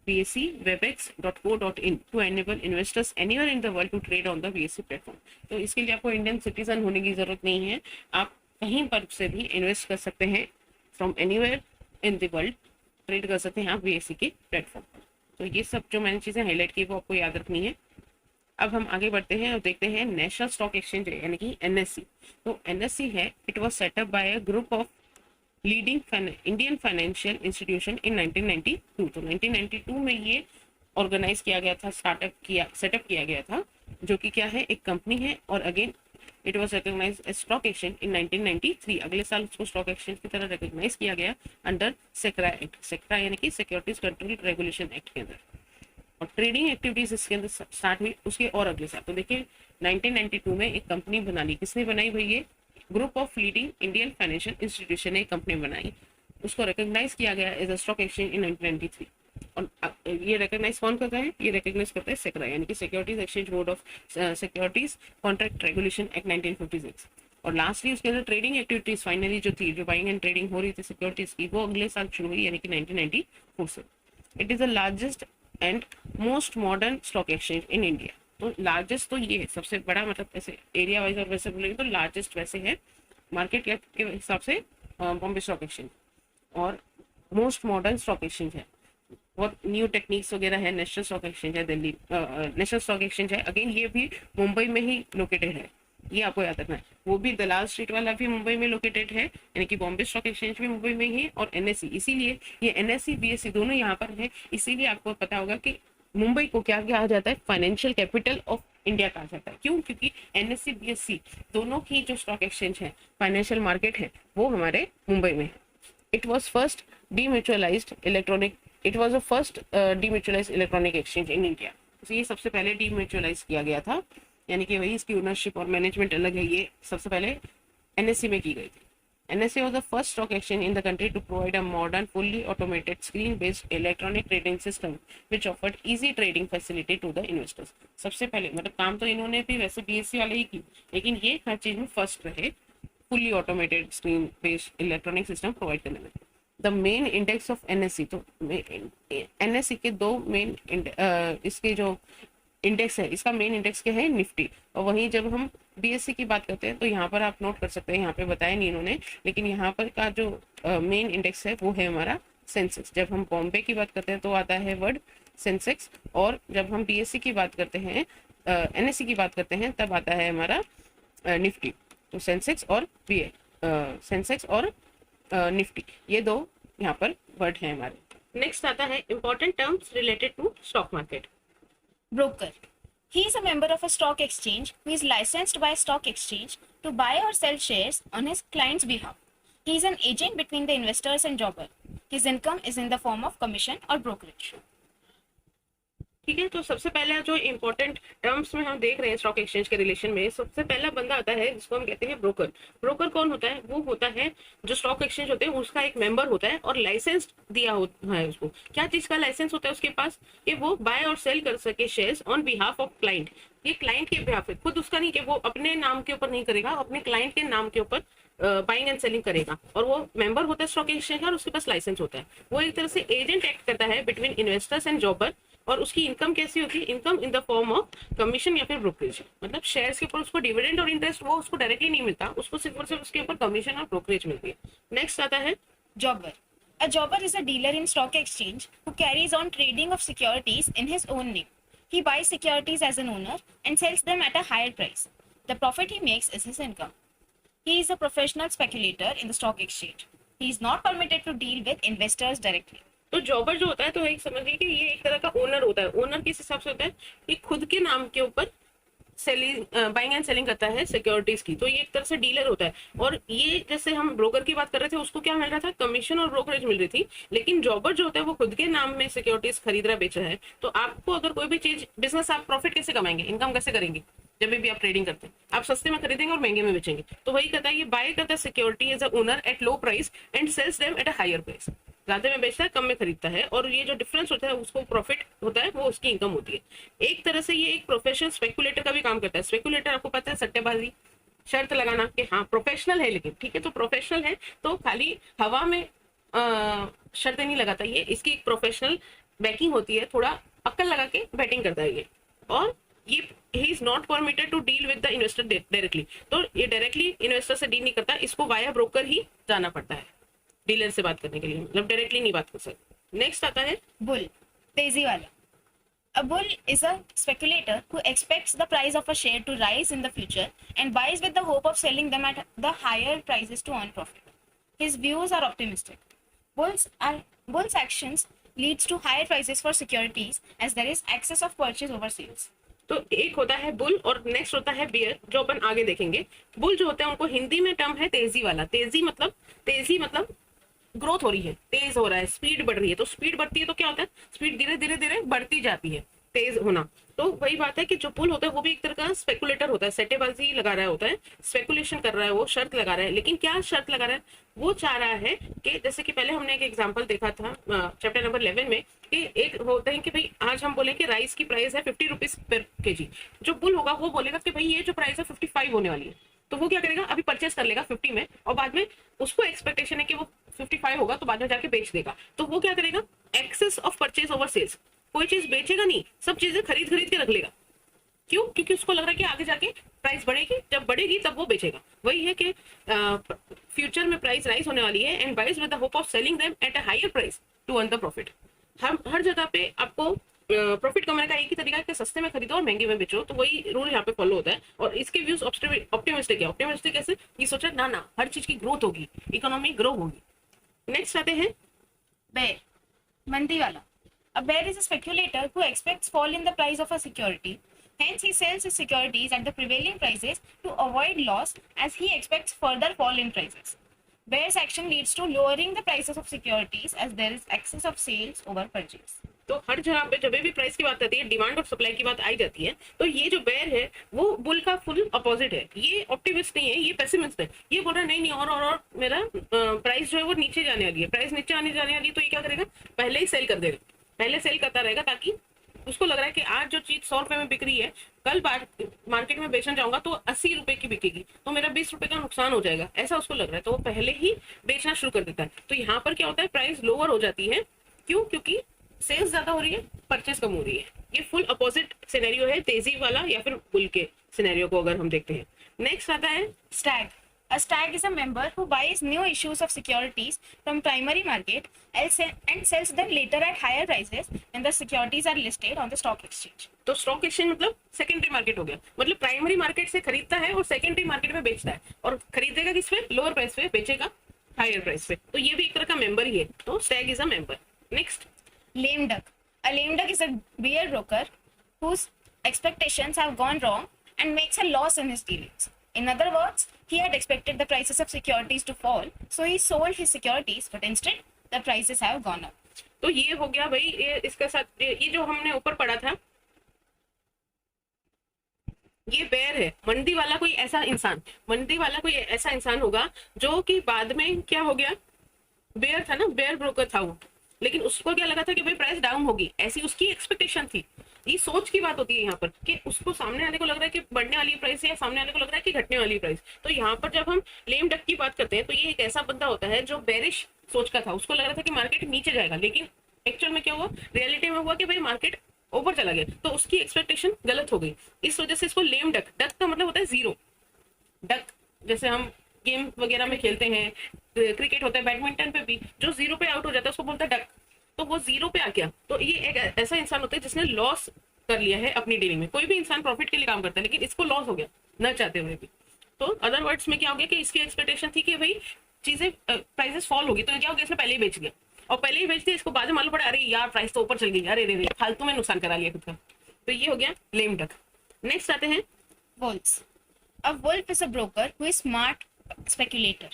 bscwebex.co.in to enable investors anywhere in the world to trade on the BSC platform. तो इसके लिए आपको इंडियन सिटीजन होने की जरूरत नहीं है, आप कहीं पर से भी इन्वेस्ट कर सकते हैं, from anywhere in the world trade कर सकते हैं आप बीएससी के प्लेटफॉर्म पर। तो ये सब जो मैंने चीजें हाईलाइट की वो आपको याद रखनी है। अब हम आगे बढ़ते हैं और देखते हैं नेशनल स्टॉक एक्सचेंज यानी कि एनएससी। तो एनएससी है, it was set up by a group of leading Indian financial institution in 1992। तो 1992 में ये ऑर्गेनाइज किया गया था, सेटअप किया गया था, जो कि क्या है, एक कंपनी है। और again it was recognised as stock exchange in 1993। अगले साल उसको स्टॉक एक्सचेंज की तरह रिकॉग्नाइज किया गया अंडर सेक्रा एक्ट। सेक्रा यानी कि सिक्योरिटीज कंट्रोल रेगुलेशन एक्ट के अंदर। और ट्रेडिंग एक्टिविटीज इसके अंदर स्टार्ट हुई उसके और अगले साल। तो देखिए 1992 में एक कंपनी बना ली, किसने बनाई भाई? ये group of leading Indian financial institution ने कंपनी बनाई, उसको रिकॉग्नाइज किया गया as a stock exchange in 1993। और ये रिकॉग्नाइज कौन करता है? ये रिकॉग्नाइज करता है सेक्रा यानी कि securities exchange board of securities contract regulation act 1956। और लास्टली उसके अंदर ट्रेडिंग एक्टिविटीज फाइनली जो थी, जो बाइंग एंड ट्रेडिंग हो रही थी सिक्योरिटीज की, वो अगले साल शुरू हुई यानी कि 1994 से। It is the largest and most modern stock exchange in India. तो लार्जेस्ट तो ये है, सबसे बड़ा, मतलब ऐसे एरिया वाइज और वैसे बोलेंगे तो लार्जेस्ट वैसे है मार्केट कैप के हिसाब से बॉम्बे स्टॉक एक्सचेंज, और मोस्ट मॉडर्न स्टॉक एक्सचेंज है। बहुत न्यू टेक्निक्स वगैरह है। नेशनल स्टॉक एक्सचेंज है दिल्ली, नेशनल स्टॉक एक्सचेंज है, अगेन ये भी मुंबई में ही लोकेटेड है, ये आपको याद रखना है। वो भी दलाल स्ट्रीट वाला भी मुंबई में लोकेटेड है, यानी कि बॉम्बे स्टॉक एक्सचेंज भी मुंबई में ही है, और एनएससी, इसीलिए ये एनएससी बीएससी दोनों यहाँ पर है। इसीलिए आपको पता होगा कि मुंबई को क्या कहा जाता है? फाइनेंशियल कैपिटल ऑफ इंडिया कहा जाता है। क्यों? क्योंकि एनएससी बीएससी दोनों की जो स्टॉक एक्सचेंज है, फाइनेंशियल मार्केट है, वो हमारे मुंबई में है। It was first demutualised electronic it was the first demutualised electronic exchange in India. तो ये सबसे पहले डीम्यूचुअलाइज किया गया था, यानी कि वही इसकी ओनरशिप और मैनेजमेंट अलग है, ये सबसे पहले एनएससी में की गई थी। NSE was the first stock exchange in the country to provide a modern, fully automated, screen-based electronic trading system, which offered easy trading facility to the investors. सबसे पहले, मतलब काम तो इन्होंने भी वैसे बीएससी वाले ही की, लेकिन ये हर चीज में फर्स्ट रहे, fully automated screen based electronic system provide करने में। The main index of NSC, तो एनएससी के दो मेन इसके जो इंडेक्स है, इसका मेन इंडेक्स क्या है? निफ्टी। और वहीं जब हम बीएससी की बात करते हैं तो यहाँ पर आप नोट कर सकते हैं, यहाँ पे बताया नहीं इन्होंने, लेकिन यहाँ पर का जो मेन इंडेक्स है वो है हमारा सेंसेक्स। जब हम बॉम्बे की बात करते हैं तो आता है वर्ड सेंसेक्स, और जब हम बीएससी की बात करते हैं एनएससी की बात करते हैं तब आता है हमारा निफ्टी। तो सेंसेक्स और सेंसेक्स और निफ्टी, ये दो यहाँ पर वर्ड हैं हमारे। नेक्स्ट आता है important terms related to stock market. Broker. He is a member of a stock exchange who is licensed by a stock exchange to buy or sell shares on his client's behalf. He is an agent between the investors and jobber. His income is in the form of commission or brokerage. ठीक है, तो सबसे पहले जो important terms में हम देख रहे हैं स्टॉक एक्सचेंज के रिलेशन में, सबसे पहला बंदा आता है जिसको हम कहते हैं ब्रोकर। ब्रोकर कौन होता है? वो होता है जो स्टॉक एक्सचेंज होते हैं उसका एक मेंबर होता है और लाइसेंस दिया होता है उसको। क्या चीज का लाइसेंस होता है उसके पास? कि वो बाय और सेल कर सके shares on behalf of client. ये क्लाइंट के बिहाफ है, खुद उसका नहीं कि वो अपने नाम के ऊपर नहीं करेगा, अपने क्लाइंट के नाम के ऊपर बाइंग एंड सेलिंग करेगा। और वो मेंबर होता है स्टॉक एक्सचेंज और उसके पास लाइसेंस होता है। वो एक तरह से एजेंट एक्ट करता है बिटवीन इन्वेस्टर्स एंड जॉबर। और उसकी इनकम कैसी होती है? Income in the form of commission या फिर ब्रोकरेज। मतलब शेयर्स के ऊपर उसको डिविडेंड और इंटरेस्ट वो उसको डायरेक्टली नहीं मिलता, उसको सिर्फ और सिर्फ उसके ऊपर कमीशन और ब्रोकरेज मिलती है। नेक्स्ट आता है Jobber. A jobber is a dealer in stock exchange who carries on trading of securities in his own name. He buys securities as an owner and sells them at a higher price. The profit he makes is his income. He is a professional speculator in the stock exchange. He is not permitted to deal with investors directly. तो जॉबर जो होता है तो एक समझिए कि ये एक तरह का ओनर होता है। ओनर किस हिसाब से होता है? कि खुद के नाम के ऊपर सेलिंग बाइंग एंड सेलिंग करता है सिक्योरिटीज की। तो ये एक तरह से डीलर होता है। और ये जैसे हम ब्रोकर की बात कर रहे थे उसको क्या मिल रहा था? कमीशन और ब्रोकरेज मिल रही थी। लेकिन जॉबर जो होता है वो खुद के नाम में सिक्योरिटीज खरीद रहा बेच रहा है। तो आपको अगर कोई भी चीज बिजनेस, आप प्रॉफिट कैसे कमाएंगे, इनकम कैसे करेंगे? जब भी आप ट्रेडिंग करते हैं आप सस्ते में खरीदेंगे और महंगे में बेचेंगे। तो वही करता है, ये बाय करता है security as a owner at low price and sells them at a higher price. ज्यादा में बेचता है, कम में खरीदता है, और ये जो डिफरेंस होता है उसको प्रॉफिट होता है, वो उसकी इनकम होती है। एक तरह से ये एक प्रोफेशनल स्पेकुलेटर का भी काम करता है। स्पेकुलेटर आपको पता है सट्टेबाजी, शर्त लगाना कि हाँ प्रोफेशनल है, लेकिन ठीक है तो प्रोफेशनल है तो खाली हवा में शर्तें नहीं लगाता। ये इसकी एक प्रोफेशनल बैकिंग होती है, थोड़ा अक्ल लगा के बैटिंग करता है ये। और ये he is not permitted to deal with the investor directly. तो ये डायरेक्टली इन्वेस्टर से डील नहीं करता, इसको वाया ब्रोकर ही जाना पड़ता है डीलर से बात करने के लिए, मतलब डायरेक्टली नहीं बात कर सकते। नेक्स्ट आता है Bull. तेजी वाला. A bull is a speculator who expects the price of a share to rise in the future and buys with the hope of selling them at the higher prices to earn profit. His views are optimistic. Bull's actions leads to higher prices for securities as there is excess of purchase over sales. तो एक होता है bull और next होता है beer, जो अपन आगे देखेंगे। बुल जो होता है उनको हिंदी में टर्म है तेजी वाला। तेजी मतलब ग्रोथ हो रही है, तेज हो रहा है, स्पीड बढ़ रही है। तो स्पीड बढ़ती है तो क्या होता है? स्पीड धीरे धीरे धीरे बढ़ती जाती है, तेज होना। तो वही बात है कि जो पुल होता है वो भी एक तरह का स्पेकुलेटर होता है, सट्टेबाजी लगा रहा होता है, स्पेकुलेशन कर रहा है, वो शर्त लगा रहा है। लेकिन क्या शर्त लगा रहा है? वो चाह रहा है कि जैसे कि पहले हमने एक एग्जांपल देखा था चैप्टर नंबर 11 में कि एक होता है कि भाई आज हम बोले कि राइस की प्राइस है 50 रुपीज पर केजी। जो बुल होगा वो बोलेगा कि भाई ये जो प्राइस है 55 होने वाली है। तो वो क्या करेगा? अभी परचेस कर लेगा 50 में और बाद में उसको एक्सपेक्टेशन है कि वो 55 होगा तो बाद में जाके बेच देगा। तो वो क्या करेगा? Excess of purchase over sales. कोई चीज बेचेगा नहीं, सब चीजें खरीद खरीद के रख लेगा। क्यों? क्योंकि उसको लग रहा है कि आगे जाके प्राइस बढ़ेगी, जब बढ़ेगी तब वो बेचेगा। वही है कि फ्यूचर में प्राइस राइज होने वाली है and buys with the hope of selling them at a higher price to earn the profit. हर जगह पे आपको प्रॉफिट कमाने का एक ही तरीका है कि सस्ते में खरीदो और महंगे में बेचो। तो वही रूल यहाँ पे फॉलो होता है। और इसके व्यूज ऑप्टिमिस्टिक है। ऑप्टिमिस्टिक कैसे? ये सोचा ना हर चीज की ग्रोथ होगी, इकोनॉमी ग्रो होगी। नेक्स्ट आते हैं Bear. मंदी वाला. A bear is a speculator who expects fall in the price of a security. Hence, he sells his securities at the prevailing prices to avoid loss as he expects further fall in prices. Bear's action leads to lowering the prices of securities as there is excess of sales over purchase. तो हर जगह पे जब भी price की बात आती है, demand और सप्लाई की बात आई जाती है, तो ये जो बेयर है वो बुल का फुल अपोजिट है। ये ऑप्टिमिस्ट नहीं है, ये पेसिमिस्ट है। ये बोल रहा है नहीं और मेरा प्राइस जो है वो नीचे जाने वाली है, प्राइस नीचे जाने वाली है। तो ये क्या करेगा? पहले ही सेल कर देगा, पहले सेल करता रहेगा ताकि उसको लग रहा है कि आज जो चीज 100 रुपए में बिक रही है, कल मार्केट में बेचने जाऊंगा तो 80 रुपए की बिकेगी, तो मेरा 20 रुपए का नुकसान हो जाएगा, ऐसा उसको लग रहा है। तो वो पहले ही बेचना शुरू कर देता है। तो यहाँ पर क्या होता है? प्राइस लोअर हो जाती है। क्यों? क्योंकि सेल्स ज्यादा हो रही है, परचेस कम हो रही है। ये फुल अपोजिट सिनेरियो है तेजी वाला या फिर बुल के सिनेरियो को अगर हम देखते हैं। नेक्स्ट आता है Stag. A stag is a member who buys new issues of securities from primary market and sells them later at higher prices when the securities are listed on the stock exchange. तो stock exchange मतलब secondary market हो गया, मतलब primary market से खरीदता है और secondary market में बेचता है, और खरीदेगा किस पे? लोअर प्राइस पे, बेचेगा हायर प्राइस पे। तो ये भी एक तरह का मेंबर ही है, तो Stag is a member. Next, Lame duck. A lame duck is a beer broker whose expectations have gone wrong and makes a loss in his dealings. In other words, he had expected the prices of securities to fall, so he sold his securities, but instead the prices have gone up. तो ये हो गया भाई, ये इसका साथ ये जो हमने ऊपर पढ़ा था, ये बेयर है। मंडी वाला कोई ऐसा इंसान, मंडी वाला कोई ऐसा इंसान होगा जो कि बाद में क्या हो गया, बेयर था ना, बेयर ब्रोकर था वो, लेकिन उसको क्या लगा था कि भाई प्राइस डाउन होगी, ऐसी उसकी एक्सपेक्टेशन थी। ये सोच की बात होती है यहाँ पर कि उसको सामने वाले को लग रहा है कि बढ़ने वाली प्राइस है, या सामने वाले को लग रहा है कि घटने वाली प्राइस। तो यहाँ पर जब हम लेम डक की बात करते हैं तो ये एक ऐसा बंदा होता है जो बेरिश सोच का था, उसको लग रहा था कि मार्केट नीचे जाएगा, लेकिन एक्चुअल में क्या हुआ, रियलिटी में हुआ कि भाई मार्केट ऊपर चला गया, तो उसकी एक्सपेक्टेशन गलत हो गई। इस वजह से इसको लेम डक, डक का मतलब होता है जीरो। डक जैसे हम गेम वगैरह में खेलते हैं, क्रिकेट होता है, बैडमिंटन पे भी जो जीरो पे आउट हो जाता है उसको बोलता है डक। तो वो जीरो पे आ गया, तो ये एक ऐसा इंसान होता है जिसने लॉस कर लिया है अपनी डीलिंग में। कोई भी इंसान प्रॉफिट के लिए काम करता है, लेकिन इसको लॉस हो गया न चाहते हुए भी। तो अदर वर्ड्स में क्या हो गया कि इसकी एक्सपेक्टेशन थी कि भाई चीजें प्राइसेस फॉल होगी, तो क्या हो गया, इसने पहले ही बेच दिया, और पहले ही बेच दिया, इसको बाद में मालूम पड़ा अरे यार प्राइस तो ऊपर चल गई, अरे रे फालतू में नुकसान करा लिया खुद का। तो ये हो गया लेम डक। नेक्स्ट आते हैं Wolves. A wolf is a broker who is smart speculator.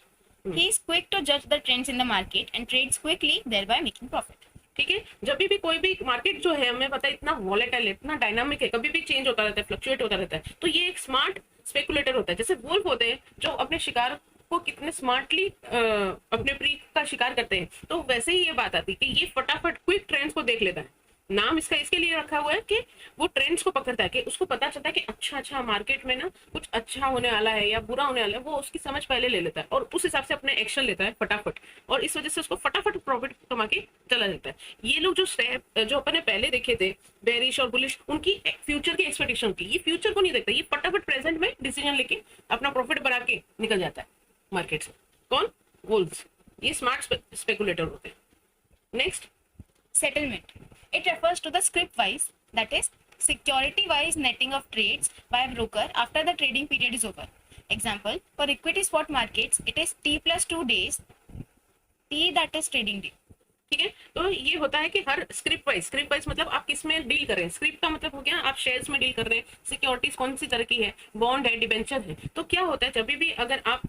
He is quick to judge the trends in the market and trades quickly, thereby making profit. ठीक है, जब भी कोई भी मार्केट जो है, हमें पता है इतना वॉलेटाइल है, इतना डायनामिक है, कभी भी चेंज होता रहता है, फ्लक्चुएट होता रहता है, तो ये एक स्मार्ट स्पेकुलेटर होता है। जैसे वुल्फ होते हैं जो अपने शिकार को कितने स्मार्टली अपने प्री का शिकार करते हैं, तो वैसे ही ये बात आती है कि ये फटाफट क्विक ट्रेंड्स को देख लेता है। नाम इसका इसके लिए रखा हुआ है कि वो ट्रेंड्स को पकड़ता है, कि उसको पता चलता है कि अच्छा मार्केट में ना कुछ अच्छा होने वाला है या बुरा होने वाला है, वो उसकी समझ पहले ले लेता है और उस हिसाब से अपने एक्शन लेता है फटाफट, और इस वजह से उसको फटाफट प्रॉफिट कमा के चला जाता है। ये लोग जो स्टेप जो अपने पहले देखे थे, बेरिश और बुलिश, उनकी फ्यूचर की एक्सपेक्टेशन थी, ये फ्यूचर को नहीं देखता, ये फटाफट प्रेजेंट में डिसीजन लेके अपना प्रॉफिट बढ़ा के निकल जाता है मार्केट से। कौन? वुल्व्स। ये स्मार्ट स्पेकुलेटर होते हैं। Next, Settlement. It refers to the script-wise, that is, security-wise netting of trades by a broker after the trading period is over. Example, for equity spot markets, it is T plus 2 days, T that is trading day. ठीक है, तो ये होता है कि हर script wise मतलब आप किस में डील कर रहे हैं। स्क्रिप्ट का मतलब हो गया आप शेयर्स में डील कर रहे हैं, सिक्योरिटीज कौन सी तरह की है, बॉन्ड है, डिबेंचर है। तो क्या होता है जब भी अगर आप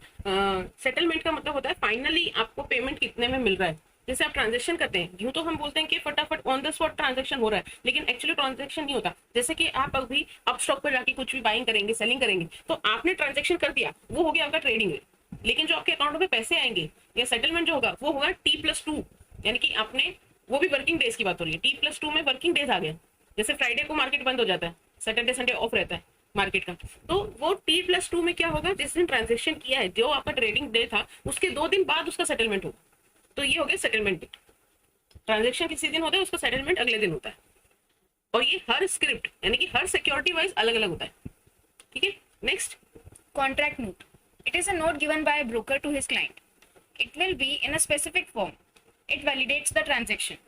सेटलमेंट का मतलब होता है फाइनली आपको पेमेंट कितने में मिल रहा है। जैसे आप ट्रांजेक्शन करते हैं, यूं तो हम बोलते हैं कि फटाफट ऑन द स्पॉट ट्रांजेक्शन हो रहा है, लेकिन एक्चुअली ट्रांजेक्शन नहीं होता। जैसे कि आप अभी अप स्टॉक पर जाके कुछ भी बाइंग करेंगे, सेलिंग करेंगे, तो आपने ट्रांजेक्शन कर दिया, वो हो गया आपका ट्रेडिंग है, लेकिन जो आपके अकाउंट में पैसे आएंगे या सेटलमेंट जो होगा वो होगा T+2, यानी कि आपने, वो भी वर्किंग डेज की बात हो रही है, T+2 में वर्किंग डेज आ गया। जैसे फ्राइडे को मार्केट बंद हो जाता है, सैटरडे संडे ऑफ रहता है मार्केट का, तो वो T+2 में क्या होगा, जिस दिन ट्रांजेक्शन किया है, जो आपका ट्रेडिंग डे था, उसके 2 दिन बाद उसका सेटलमेंट होगा। तो ये हो गया सेटलमेंट डे। ट्रांजेक्शन किसी दिन होता है, उसका सेटलमेंट अगले दिन होता है, और ये हर स्क्रिप्ट यानी कि हर सिक्योरिटी वाइज अलग अलग होता है। ठीक है, next, Contract note. It is a note given by a broker to his client. It will be in a specific form. It validates the transaction.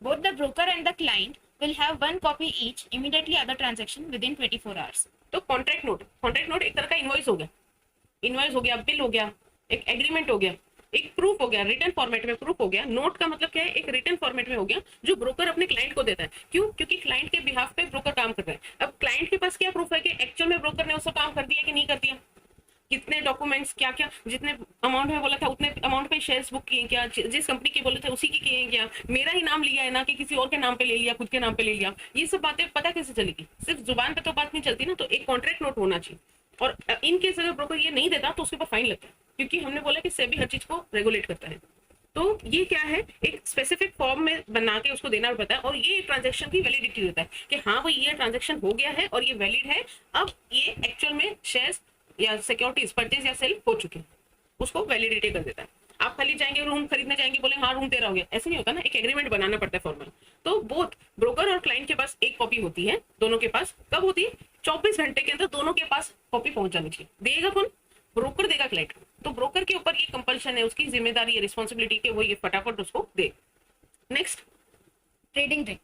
Both the broker and the client will have one copy each immediately at the transaction within 24 hours. तो contract note एक तरह का invoice हो गया, bill हो गया, एक agreement हो गया, एक प्रूफ हो गया, रिटर्न फॉर्मेट में प्रूफ हो गया। नोट का मतलब क्या है, एक रिटर्न फॉर्मेट में हो गया जो ब्रोकर अपने क्लाइंट को देता है। क्यों? क्योंकि क्लाइंट के बिहाफ पे ब्रोकर काम कर रहा है। अब क्लाइंट के पास क्या प्रूफ है कि एक्चुअल में ब्रोकर ने उसका काम कर दिया कि नहीं कर दिया, कितने डॉक्यूमेंट्स, क्या क्या, जितने अमाउंट में बोला था उतने अमाउंट पे शेयर्स बुक किए क्या, जिस कंपनी के बोले थे उसी की किए क्या, मेरा ही नाम लिया है ना कि किसी और के नाम पे ले लिया, खुद के नाम पे ले लिया। ये सब बातें पता कैसे चलेगी? सिर्फ जुबान पे तो बात नहीं चलती ना, तो एक कॉन्ट्रैक्ट नोट होना चाहिए। और इन केस अगर ब्रोकर ये नहीं देता तो उसके ऊपर फाइन लगता है, क्योंकि हमने बोला कि सेबी हर चीज को रेगुलेट करता है। तो ये क्या है, एक स्पेसिफिक फॉर्म में बना के उसको देना पड़ता है, और ये ट्रांजैक्शन की वैलिडिटी देता है कि हाँ भाई ये ट्रांजैक्शन हो गया है और ये वैलिड है, अब ये एक्चुअल में शेयर्स या सिक्योरिटीज परचेज या सेल हो चुके हैं, उसको वैलिडिटी कर देता है। आप खाली जाएंगे रूम खरीदने जाएंगे, बोले हाँ रूम तेरा हो गया, ऐसे नहीं होता ना, एक एग्रीमेंट बनाना पड़ता है फॉर्मल। तो बोथ ब्रोकर और क्लाइंट के पास एक कॉपी होती है, दोनों के पास कब होती है, 24 घंटे के अंदर दोनों के पास कॉपी पहुंच जानी चाहिए। देगा कौन? ब्रोकर देगा क्लाइंट को। तो ब्रोकर के ऊपर ये कंपल्शन है, उसकी जिम्मेदारी है, रिस्पॉन्सिबिलिटी के वो ये फटाफट उसको दे। Next, Trading ring.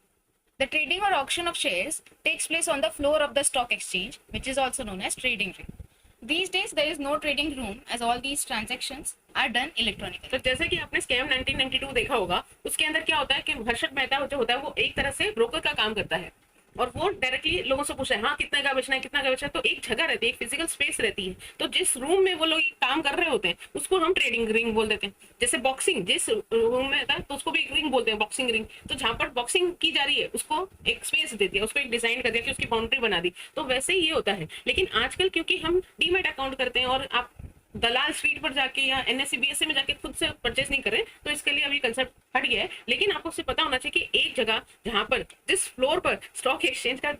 The trading or auction of shares takes place on the floor of the stock exchange, which is also known as trading ring. These days, there is no trading room as all these transactions are done electronically. तो जैसे कि आपने scam 1992 देखा होगा, उसके अंदर क्या होता है कि हर्षद मेहता जो होता है वो एक तरह से ब्रोकर का काम करता है और वो डायरेक्टली लोगों से पूछता है हाँ कितने का बेचना है, कितना का बेचना है। तो एक जगह रहती है, एक फिजिकल स्पेस रहती है, तो जिस रूम में वो लोग काम कर रहे होते हैं उसको हम ट्रेडिंग रिंग बोल देते हैं। जैसे बॉक्सिंग जिस रूम में था तो उसको भी एक रिंग बोलते हैं, बॉक्सिंग रिंग। तो जहां पर बॉक्सिंग की जा रही है उसको एक स्पेस दे दिया, उसको एक डिजाइन कर दिया कि उसकी बाउंड्री बना दी। तो वैसे ही ये होता है। लेकिन आजकल क्योंकि हम डीमैट अकाउंट करते हैं और आप दलाल स्ट्रीट पर जाके या एनएससी बीएससी में जाके खुद से परचेस नहीं करें, तो इसके लिए अभी कंसेप्ट हट गया है। लेकिन आपको सिर्फ पता होना चाहिए कि एक जगह जहां पर जिस फ्लोर पर स्टॉक एक्सचेंज का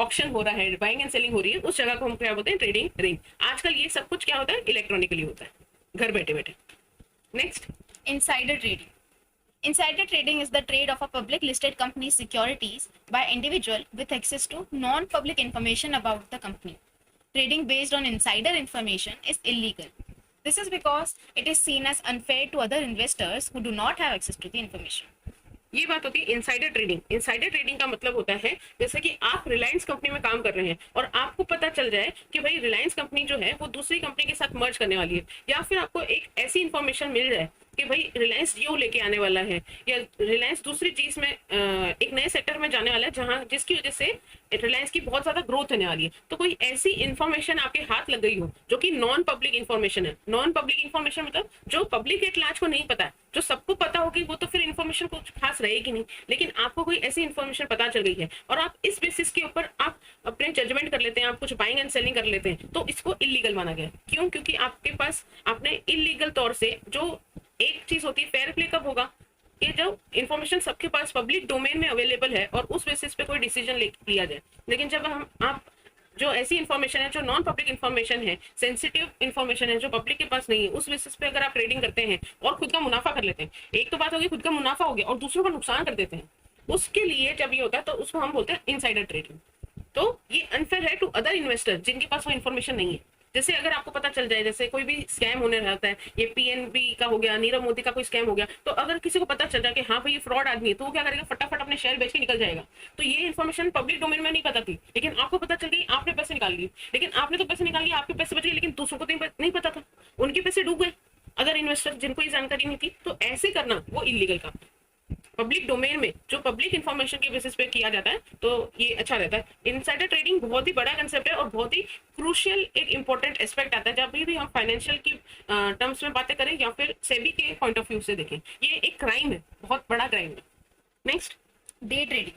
ऑक्शन हो रहा है, बाइंग एंड सेलिंग हो रही है, उस जगह को हम क्या बोलते हैं, ट्रेडिंग रिंग। आजकल ये सब कुछ क्या होता है, इलेक्ट्रॉनिकली होता है, घर बैठे बैठे। Next, Insider trading. Insider trading is the trade of a public listed company's securities by individual with access to non-public information about the company. Trading based on insider information is illegal. This is because it is seen as unfair to other investors who do not have access to the information. ये बात होती है insider trading. Insider trading का मतलब होता है जैसे कि आप रिलायंस कंपनी में काम कर रहे हैं और आपको पता चल जाए कि भाई रिलायंस कंपनी जो है वो दूसरी कंपनी के साथ मर्ज करने वाली है, या फिर आपको एक ऐसी इंफॉर्मेशन मिल जाए कि भाई रिलायंस जियो लेके आने वाला है, या रिलायंस दूसरी चीज में एक नए सेक्टर में जाने वाला है जहां जिसकी वजह से रिलायंस की बहुत ज्यादा ग्रोथ होने वाली है। तो कोई ऐसी इंफॉर्मेशन आपके हाथ लग गई हो जो कि नॉन पब्लिक इंफॉर्मेशन है। नॉन पब्लिक इंफॉर्मेशन मतलब जो पब्लिक एट लार्ज को नहीं पता है, जो सबको पता होगी वो तो फिर इंफॉर्मेशन कुछ खास रहेगी नहीं। लेकिन आपको कोई ऐसी इंफॉर्मेशन पता चल गई है और आप इस बेसिस के ऊपर आप अपने जजमेंट कर लेते हैं, आप कुछ बाइंग एंड सेलिंग कर लेते हैं, तो इसको इलीगल माना गया। क्यों? क्योंकि आपके पास आपने इलीगल तौर से जो एक चीज होती है, फेयर प्ले कब होगा, ये जब इंफॉर्मेशन सबके पास पब्लिक डोमेन में अवेलेबल है और उस बेसिस पे कोई डिसीजन लिया जाए। लेकिन जब आप जो ऐसी इंफॉर्मेशन है जो नॉन पब्लिक इंफॉर्मेशन है, सेंसिटिव इंफॉर्मेशन है जो पब्लिक के पास नहीं है, उस बेसिस पे अगर आप ट्रेडिंग करते हैं और खुद का मुनाफा कर लेते हैं, एक तो बात होगी खुद का मुनाफा हो गया और दूसरों का नुकसान कर देते हैं, उसके लिए जब ये होता है तो उसको हम बोलते हैं इनसाइडर ट्रेडिंग। तो ये अनफेयर है टू अदर इन्वेस्टर जिनके पास वो इन्फॉर्मेशन नहीं है। जैसे अगर आपको पता चल जाए, जैसे कोई भी स्कैम होने रहता है, ये पीएनबी का हो गया, नीरव मोदी का कोई स्कैम हो गया, तो अगर किसी को पता चल जाए कि हाँ भाई ये फ्रॉड आदमी है, तो वो क्या करेगा, फटाफट अपने शेयर बेच के निकल जाएगा। तो ये इन्फॉर्मेशन पब्लिक डोमेन में नहीं पता थी, लेकिन आपको पता चल गई, आपने पैसे निकाल लिए। लेकिन आपने तो पैसे निकाल लिए, आपके पैसे बच गए, लेकिन दूसरों को नहीं पता था, उनके पैसे डूब गए, अदर इन्वेस्टर जिनको ये जानकारी नहीं थी। तो ऐसे करना वो इलीगल काम। पब्लिक डोमेन में जो पब्लिक इंफॉर्मेशन के बेसिस पे किया जाता है तो ये अच्छा रहता है। इनसाइडर ट्रेडिंग बहुत ही बड़ा कंसेप्ट है और बहुत ही क्रूशियल एक इंपॉर्टेंट एस्पेक्ट आता है जब भी हम फाइनेंशियल की टर्म्स में बातें करें या फिर सेबी के पॉइंट ऑफ व्यू से देखें। ये एक क्राइम है, बहुत बड़ा क्राइम है। Next, Day trading.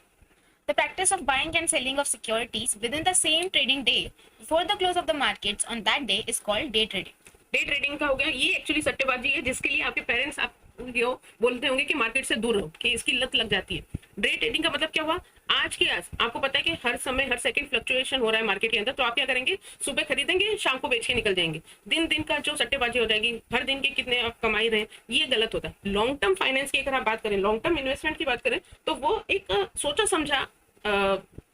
The practice of buying and selling of securities within the same trading day before the close of the markets on that day is called day trading. Day trading का हो गया, ये actually सट्टेबाजी है जिसके लिए आपके parents आप बोलते होंगे कि मार्केट से दूर रहो, कि इसकी लत लग जाती है। डे ट्रेडिंग का मतलब क्या हुआ, आज के आज आपको पता है कि हर समय हर सेकंड फ्लक्चुएशन हो रहा है मार्केट के अंदर, तो आप क्या करेंगे, सुबह खरीदेंगे, शाम को बेच के निकल जाएंगे। दिन दिन का जो सट्टेबाजी हो जाएगी, हर दिन के कितने आप कमाई रहे हैं, ये गलत होता है। लॉन्ग टर्म फाइनेंस की अगर आप बात करें, लॉन्ग टर्म इन्वेस्टमेंट की बात करें, तो वो एक सोचा समझा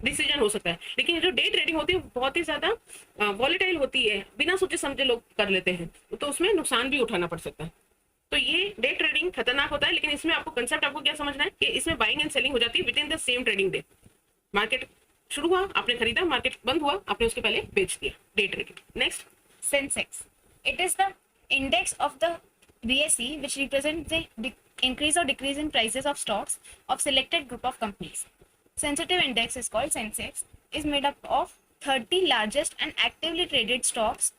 डिसीजन हो सकता है। लेकिन जो डे ट्रेडिंग होती है बहुत ही ज्यादा वॉलेटाइल होती है, बिना सोचे समझे लोग कर लेते हैं, तो उसमें नुकसान भी उठाना पड़ सकता है। तो ये डे ट्रेडिंग खतरनाक होता है। लेकिन इसमें आपको कंसेप्ट आपको क्या समझना है कि इसमें बाइंग एंड सेलिंग हो जाती है with in the same trading day. Market शुरू हुआ, आपने खरीदा, मार्केट बंद हुआ, आपने उसके पहले बेच दिया। Day trading. Next, Sensex. It is the index of the BSE which represents the increase or decrease in prices of stocks of selected group of companies. Sensitive index is called Sensex, is made up of 30 largest and actively traded stocks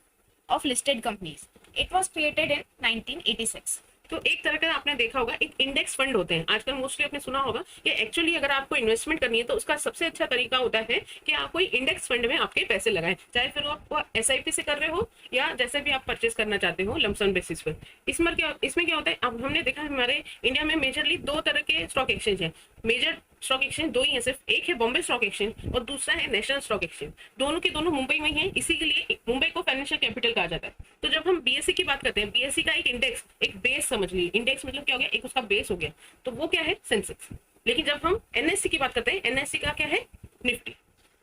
of listed companies. It was created in 1986. तो एक तरह का आपने देखा होगा, एक index fund होते हैं आजकल, मोस्टली आपने सुना होगा कि एक्चुअली अगर आपको इन्वेस्टमेंट करनी है तो उसका सबसे अच्छा तरीका होता है कि आप कोई इंडेक्स फंड में आपके पैसे लगाएं, चाहे फिर आप एसआईपी से कर रहे हो या जैसे भी आप परचेस करना चाहते हो लमसम बेसिस पर। इसमें क्या होता है, अब हमने देखा हमारे इंडिया में मेजरली दो तरह के स्टॉक एक्सचेंज है। मेजर स्टॉक एक्सचेंज दो ही है सिर्फ, एक है बॉम्बे स्टॉक एक्सचेंज और दूसरा है नेशनल स्टॉक एक्सचेंज। दोनों के दोनों मुंबई में है, इसी के लिए मुंबई को फाइनेंशियल कैपिटल कहा जाता है। तो जब हम बीएससी की बात करते हैं, बीएससी का एक इंडेक्स, एक बेस समझ लीजिए, इंडेक्स मतलब क्या हो गया, एक उसका बेस हो गया, तो वो क्या है, सेंसेक्स। लेकिन जब हम एनएससी की बात करते हैं, एनएससी का क्या है, निफ्टी,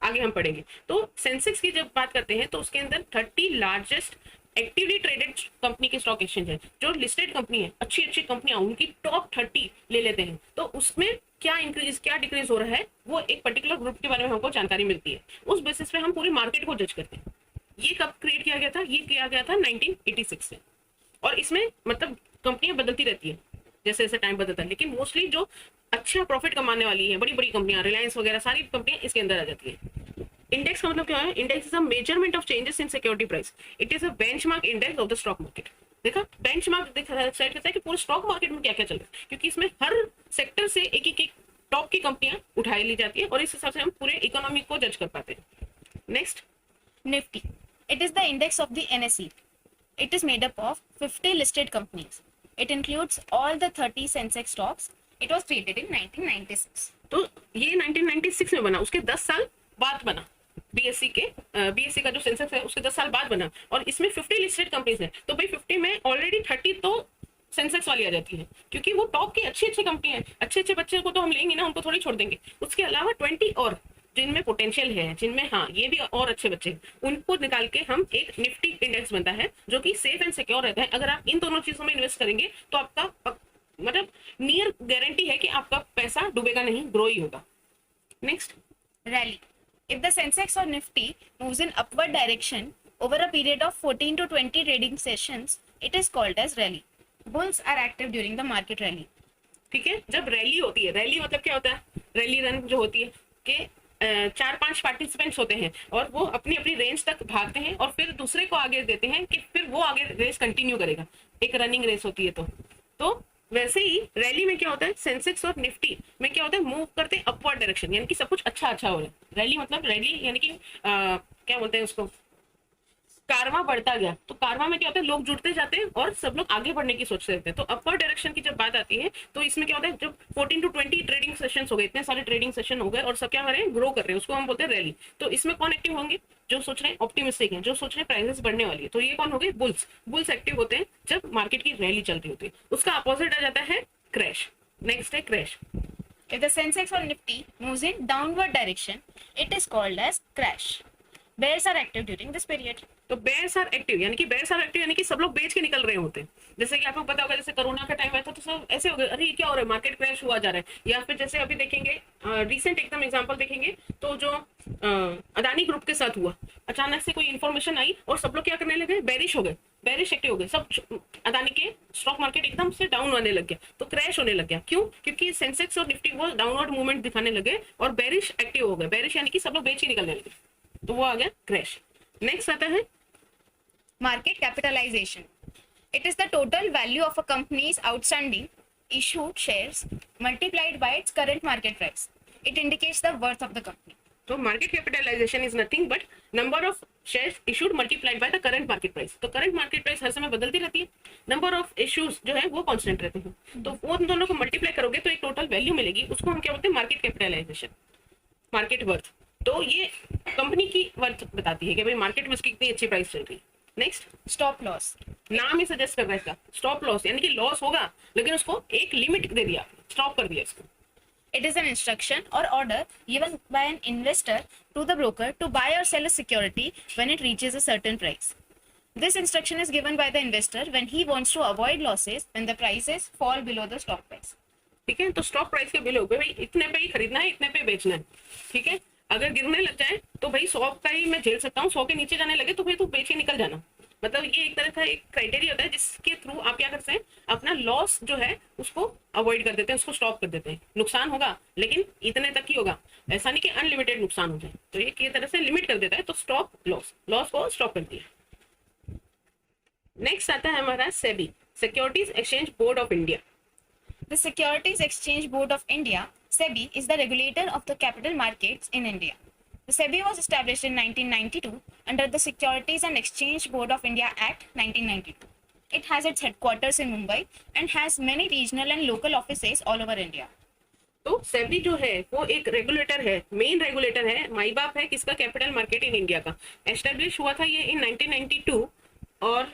आगे हम पढ़ेंगे। तो सेंसेक्स की जब बात करते हैं तो उसके अंदर 30 लार्जेस्ट एक्टिवली ट्रेडेड कंपनी के स्टॉक एक्सचेंज है, जो लिस्टेड कंपनी है, अच्छी अच्छी कंपनियां, उनकी टॉप 30 ले लेते हैं, तो उसमें क्या इंक्रीज क्या डिक्रीज हो रहा है वो एक पर्टिकुलर ग्रुप के बारे में हमको जानकारी मिलती है। उस बेसिस पे हम पूरी मार्केट को जज करते हैं। ये कब क्रिएट किया गया था? ये किया गया था 1986 से। और इसमें मतलब कंपनियां बदलती रहती है जैसे जैसे टाइम बदलता है, लेकिन मोस्टली जो अच्छा प्रॉफिट कमाने वाली है, बड़ी बड़ी कंपनियां, रिलायंस वगैरह, सारी कंपनियां इसके अंदर आ जाती है। इंडेक्स का मतलब क्या है? Index is a measurement of changes in security price. It is a benchmark index of the stock market. देखा, बेंचमार्क सेट करता है कि पूरे स्टॉक मार्केट में क्या क्या चल रहा है, क्योंकि इसमें हर सेक्टर से एक एक टॉप की कंपनियां उठाई ली जाती है और इस हिसाब से हम पूरे इकोनॉमी को जज कर पाते हैं। Next, Nifty. It is the index of the NSE. It is made up of 50 listed companies. It includes all the 30 Sensex stocks. It was created in 1996. तो ये 1996 में बना, उसके 10 साल बाद बना। बीएससी का जो सेंसेक्स है उसके 10 साल बाद बना, और इसमें 50 लिस्टेड कंपनीज है। तो भाई 50 में ऑलरेडी 30 तो सेंसेक्स वाली आ जाती है, क्योंकि वो टॉप की अच्छी अच्छी कंपनी है। अच्छे अच्छे बच्चे को तो हम लेंगे ना, उनको थोड़ी छोड़ देंगे। उसके अलावा 20 और जिनमें पोटेंशियल है, जिनमें हाँ ये भी और अच्छे बच्चे हैं, उनको निकाल के हम एक निफ्टी इंडेक्स बनता है, जो कि सेफ एंड सिक्योर रहता है। अगर आप इन दोनों चीजों में इन्वेस्ट करेंगे तो आपका मतलब नियर गारंटी है कि आपका पैसा डूबेगा नहीं, ग्रो ही होगा। Next, Rally. If the Sensex or Nifty moves in upward direction over a period of 14 to 20 trading sessions, it is called as rally. Bulls are active during the market rally. ठीक है, जब rally होती है, rally मतलब क्या होता है? Rally run जो होती है कि 4-5 पार्टिसिपेंट्स होते हैं और वो अपनी अपनी रेंज तक भागते हैं और फिर दूसरे को आगे देते हैं कि फिर वो आगे रेस कंटिन्यू करेगा। एक रनिंग रेस होती है। तो वैसे ही रैली में क्या होता है? सेंसेक्स और निफ्टी में क्या होता है? मूव करते हैं अपवर्ड डायरेक्शन, यानी कि सब कुछ अच्छा अच्छा हो रहा है। रैली मतलब रैली यानी कि क्या बोलते हैं उसको, कारवां बढ़ता गया। तो कारवां में क्या होता है? लोग जुड़ते जाते हैं और सब लोग आगे बढ़ने की सोचते रहते हैं। तो अपवर्ड डायरेक्शन की जब बात आती है तो इसमें क्या होता है? जब 14 टू 20 ट्रेडिंग सेशन हो गए, इतने सारे ट्रेडिंग सेशन हो गए और सब क्या कर रहे हैं? ग्रो कर रहे हैं, उसको हम बोलते हैं रैली। तो इसमें कौन एक्टिव होंगे? जो सोच रहे हैं ऑप्टिमिस्टिक हैं, जो सोच रहे हैं प्राइसेस बढ़ने वाली है। तो ये कौन हो गए? बुल्स। बुल्स एक्टिव होते हैं जब मार्केट की रैली चल रही होती है। उसका अपोजिट आ जाता है क्रैश। नेक्स्ट है crash. If the Sensex or Nifty moves in downward direction, it is called as crash. Bears are active during this period. तो बेयर्स आर एक्टिव, यानी कि बेयर्स आर एक्टिव यानी कि सब लोग बेच के निकल रहे होते हैं। जैसे कि आपको पता होगा, जैसे कोरोना का टाइम आया था तो सब ऐसे हो गए, अरे ये क्या हो रहा है, मार्केट क्रैश हुआ जा रहा है। या फिर जैसे अभी देखेंगे, रिसेंट एकदम एग्जांपल देखेंगे तो जो अदानी ग्रुप के साथ हुआ, अचानक से कोई इन्फॉर्मेशन आई और सब लोग क्या करने लगे? बेरिश हो गए, बेरिश एक्टिव हो गए, सब अदानी के स्टॉक मार्केट एकदम से डाउन आने लग गया, तो क्रैश होने लग गया। क्यों? क्योंकि सेंसेक्स और निफ्टी वो डाउनवर्ड मूवमेंट दिखाने लगे और बेरिश एक्टिव हो गए। बेरिश यानी कि सब लोग बेच के निकलने लगे, तो वो आ गया क्रैश। नेक्स्ट आता है Market capitalization. It is the total value of a company's outstanding issued shares multiplied by its current market price. It indicates the worth of the company. तो market capitalisation is nothing but number of shares issued multiplied by the current market price. तो current market price हर समय बदलती रहती है, number of issues जो है वो कांस्टेंट रहते हैं। तो वो दोनों को मल्टीप्लाई करोगे तो एक टोटल वैल्यू मिलेगी, उसको हम क्या बोलते हैं? Market capitalisation, market worth. तो ये कंपनी की वर्थ बताती है कि भाई मार्केट में उसकी कितनी अच्छी प्राइस चल रही है। Next, Stop loss. नाम ही सजेस्ट कर रहा है इसका, स्टॉप लॉस, यानी कि लॉस होगा लेकिन उसको एक लिमिट दे दिया, स्टॉप कर दिया इसको। It is an instruction or order given by an investor to the broker to buy or sell a security when it reaches a certain price. This instruction is given by the investor when he wants to avoid losses when the prices fall below the stock price. ठीक है, तो stock price के below पे भाई इतने पे ही खरीदना है, इतने पे बेचना है। ठीक है, अगर गिरने लग जाए तो भाई 100 का ही मैं झेल सकता हूँ, 100 के नीचे जाने लगे तो फिर तू बेच के निकल जाना। मतलब ये एक तरह का एक क्राइटेरिया होता है जिसके थ्रू आप क्या करते हैं? अपना लॉस जो है उसको अवॉइड कर देते हैं, उसको स्टॉप कर देते हैं। नुकसान होगा लेकिन इतने तक ही होगा, ऐसा नहीं कि अनलिमिटेड नुकसान हो जाए। तो ये किसी तरह से लिमिट कर देता है, तो स्टॉप लॉस, लॉस को स्टॉप कर दिया। नेक्स्ट आता है हमारा SEBI, securities exchange board of India. The Securities Exchange Board of India, SEBI, is the regulator of the capital markets in India. The SEBI was established in 1992 under the Securities and Exchange Board of India Act 1992. It has its headquarters in Mumbai and has many regional and local offices all over India. तो सेबी जो है वो एक regulator है, main regulator है, माई बाप है किसका? कैपिटल मार्केट इन इंडिया का। एस्टेब्लिश हुआ था ये इन 1992 और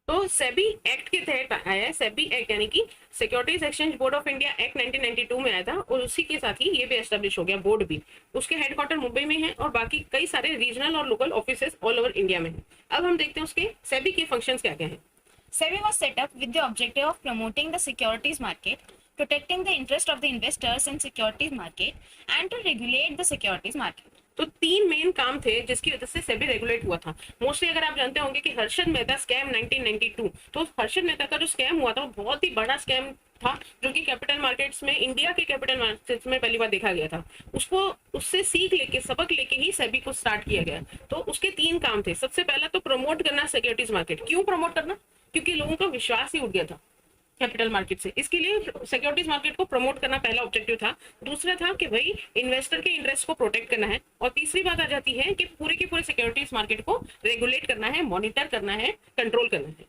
तो सेबी एक्ट के तहत आया है। सेबी एक्ट यानी कि securities exchange board of India act 1992 में आया था, और उसी के साथ ही ये भी एस्टेब्लिश हो गया, बोर्ड भी। उसके हेडक्वार्टर मुंबई में है और बाकी कई सारे रीजनल और local offices all over India में है। अब हम देखते हैं उसके सेबी के फंक्शंस क्या क्या हैं। SEBI was set up with the objective of promoting the securities market, protecting the interest of the investors in securities market, and to regulate the securities market. तो तीन मेन काम थे जिसकी वजह से सेबी रेगुलेट हुआ था। मोस्टली अगर आप जानते होंगे कि हर्षद मेहता स्कैम 1992, तो हर्षद मेहता का जो स्कैम हुआ था वो बहुत ही बड़ा स्कैम था, जो कि कैपिटल मार्केट्स में, इंडिया के कैपिटल मार्केट्स में पहली बार देखा गया था। उसको उससे सीख लेके, सबक लेके ही सेबी को स्टार्ट किया गया। तो उसके तीन काम थे। सबसे पहला तो प्रमोट करना सिक्योरिटीज मार्केट। क्यों प्रमोट करना? क्योंकि लोगों का विश्वास ही उठ गया था कैपिटल मार्केट से। इसके लिए सिक्योरिटीज मार्केट को प्रमोट करना पहला ऑब्जेक्टिव था। दूसरा था कि भाई इन्वेस्टर के इंटरेस्ट को प्रोटेक्ट करना है। और तीसरी बात आ जाती है कि पूरे के पूरे सिक्योरिटीज मार्केट को रेगुलेट करना है, मॉनिटर करना है, कंट्रोल करना है।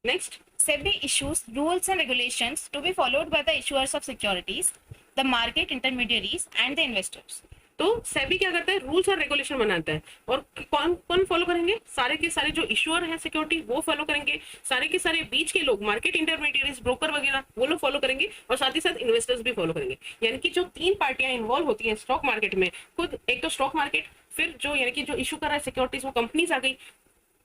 Next, SEBI issues rules and regulations to be followed by the issuers of securities, the market intermediaries, and the investors. तो सेबी क्या करता है? रूल्स और रेगुलेशन बनाता है। और कौन कौन फॉलो करेंगे? सारे के सारे जो इश्यूअर है सिक्योरिटी वो फॉलो करेंगे, सारे के सारे बीच के लोग, मार्केट इंटरमीडिएट्स, ब्रोकर वगैरह, वो लोग फॉलो करेंगे, और साथ ही साथ इन्वेस्टर्स भी फॉलो करेंगे। यानी कि जो तीन पार्टियां इन्वॉल्व होती हैं स्टॉक मार्केट में, खुद एक तो स्टॉक मार्केट, फिर जो यानी कि जो इशू कर रहा है सिक्योरिटीज वो कंपनीज आ गई,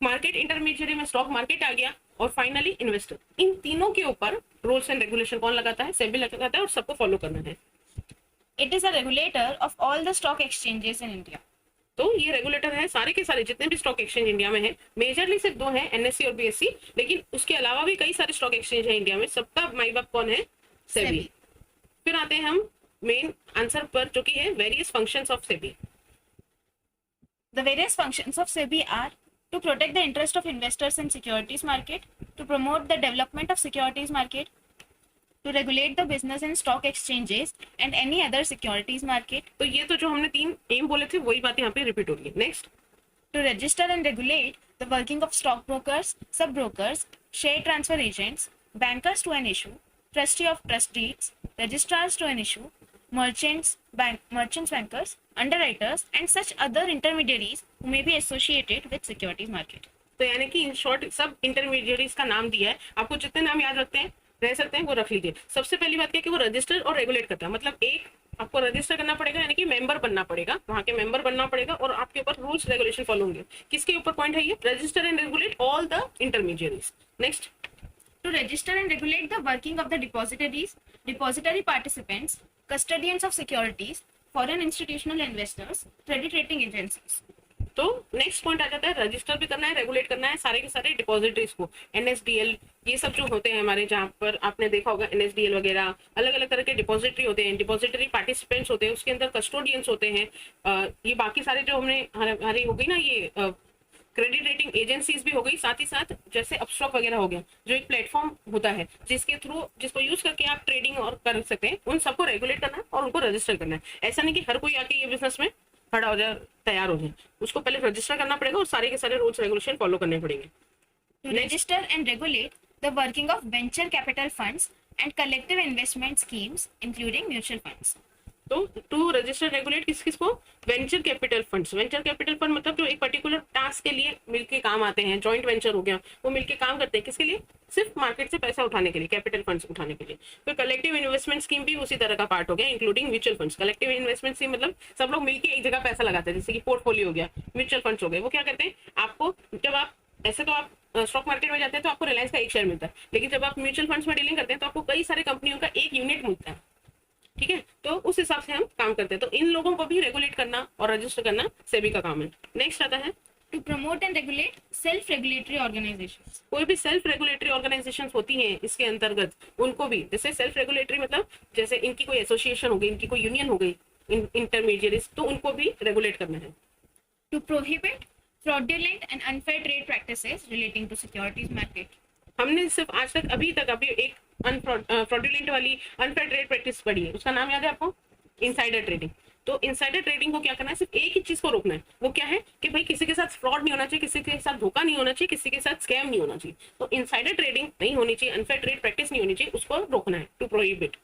मार्केट इंटरमीडिएट में स्टॉक मार्केट आ गया, और फाइनली इन्वेस्टर। इन तीनों के ऊपर रूल्स एंड रेगुलेशन कौन लगाता है? सेबी लगाता है, और सबको फॉलो करना है। It is a regulator of all the stock exchanges in India. तो ये रेगुलेटर है सारे के सारे जितने भी स्टॉक एक्सचेंज इंडिया में है। मेजरली सिर्फ दो हैं, एनएससी और बीएससी, लेकिन उसके अलावा भी कई सारे स्टॉक एक्सचेंज है इंडिया में। सबका माई बाप कौन है? सेबी। फिर आते हैं हम मेन आंसर पर, जो कि है various functions of SEBI. The various functions of SEBI are to protect the interest of investors in securities market, to promote the development of securities market, to regulate the business in stock exchanges and any other securities market, तो ये तो जो हमने तीन M बोले थे वही बात यहाँ पे रिपीट होगी। Next, to register and regulate the working of stockbrokers, sub-brokers, share transfer agents, bankers to an issue, trustee of trust deeds, registrars to an issue, merchants, bankers, underwriters, and such other intermediaries who may be associated with securities market. तो यानी कि in short सब intermediates का नाम दिया है। आपको जितने नाम याद रखते हैं रह सकते हैं वो रख लीजिए। सबसे पहली बात क्या कि वो रजिस्टर और रेगुलेट करता है। मतलब एक आपको रजिस्टर करना पड़ेगा, यानी कि मेंबर बनना पड़ेगा, वहां के मेंबर बनना पड़ेगा, और आपके ऊपर रूल्स रेगुलेशन फॉलो होंगे। किसके ऊपर पॉइंट है ये? Register and regulate all the intermediates. Next, To register and regulate the working of the depositories, depository participants, custodians of securities, foreign institutional investors, credit rating agencies. तो next point आ जाता है register भी करना है, regulate करना है सारे के सारे डिपॉजिटरीज को, एनएसडीएल, ये सब जो होते हैं हमारे, जहाँ पर आपने देखा होगा एनएसडीएल वगैरह, अलग अलग तरह के डिपॉजिटरी होते हैं, डिपॉजिटरी पार्टिसिपेंट्स होते हैं, उसके अंदर कस्टोडियंस होते हैं। ये बाकी सारे जो हमने हमारी हो गई ना, ये क्रेडिट रेटिंग एजेंसीज भी हो गई, साथ ही साथ जैसे अपस्टॉक वगैरह हो गया, जो एक प्लेटफॉर्म होता है जिसके थ्रू, जिसको यूज करके आप ट्रेडिंग और कर सकते हैं, उन सबको रेगुलेट करना है और उनको रजिस्टर करना है। ऐसा नहीं कि हर कोई आके ये बिजनेस में खड़ा हो जाए, तैयार हो जाए, उसको पहले रजिस्टर करना पड़ेगा और सारे के सारे रूल्स रेगुलेशन फॉलो करने पड़ेंगे। To register and regulate the working of venture capital funds and collective investment schemes, including mutual funds. तो टू रजिस्टर रेगुलेट किस किस को? Venture capital funds. Venture capital fund मतलब जो एक पर्टिकुलर टास्क के लिए मिलके काम आते हैं, जॉइंट वेंचर हो गया, वो मिलके काम करते हैं किसके लिए? सिर्फ मार्केट से पैसा उठाने के लिए, कैपिटल फंड्स उठाने के लिए। फिर कलेक्टिव इन्वेस्टमेंट स्कीम भी उसी तरह का पार्ट हो गया, including mutual funds. Collective investment scheme मतलब सब लोग मिलके एक जगह पैसा लगाते हैं, जैसे कि पोर्टफोलियो हो गया, म्यूचुअल फंड्स हो गए। वो क्या करते हैं? आपको जब आप ऐसे तो आप स्टॉक मार्केट में जाते हैं तो आपको रिलायंस का एक शेयर मिलता है, लेकिन जब आप म्यूचुअल फंड्स में डीलिंग करते हैं तो आपको कई सारे कंपनियों का एक यूनिट मिलता है। ठीक है, तो उस हिसाब से हम काम करते हैं। तो इन लोगों को भी रेगुलेट करना और रजिस्टर करना सेबी का काम है। नेक्स्ट आता है To promote and regulate self-regulatory organizations. कोई भी सेल्फ रेगुलेटरी ऑर्गेनाइजेशंस होती हैं इसके अंतर्गत, उनको भी, जैसे सेल्फ रेगुलेटरी मतलब जैसे इनकी कोई एसोसिएशन हो गई, इनकी कोई यूनियन हो गई, इंटरमीडिएट्स, तो उनको भी रेगुलेट करना है। To prohibit fraudulent and unfair trade practices relating to securities market. हमने सिर्फ आज तक अभी एक फ्रॉडुलेंट वाली अनफेयर ट्रेड प्रैक्टिस पढ़ी है, उसका नाम याद है आपको? Insider trading. तो इनसाइडर ट्रेडिंग को क्या करना है? सिर्फ एक ही चीज को रोकना है। वो क्या है कि भाई किसी के साथ फ्रॉड नहीं होना चाहिए, किसी के साथ धोखा नहीं होना चाहिए, किसी के साथ स्कैम नहीं होना चाहिए। तो इनसाइडर ट्रेडिंग नहीं होनी चाहिए, अनफेयर ट्रेड प्रैक्टिस नहीं होनी चाहिए, उसको रोकना है, टू प्रोहिबिट।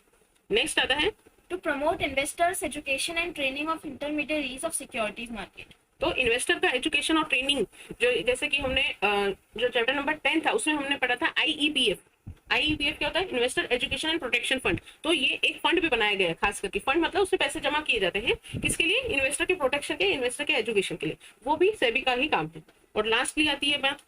नेक्स्ट आता है To promote investors' education and training of intermediaries of securities market. तो इन्वेस्टर का एजुकेशन और ट्रेनिंग, जो जैसे कि हमने जो चैप्टर नंबर 10 था उसमें हमने पढ़ा था आईईपीएफ। आईईपीएफ क्या होता है? Investor education and protection fund. तो ये एक फंड भी बनाया गया है, खास करके फंड मतलब उसमें पैसे जमा किए जाते हैं किसके लिए? इन्वेस्टर के प्रोटेक्शन के, इन्वेस्टर के एजुकेशन के लिए। वो भी सेबी का ही काम है। और लास्टली आती है बात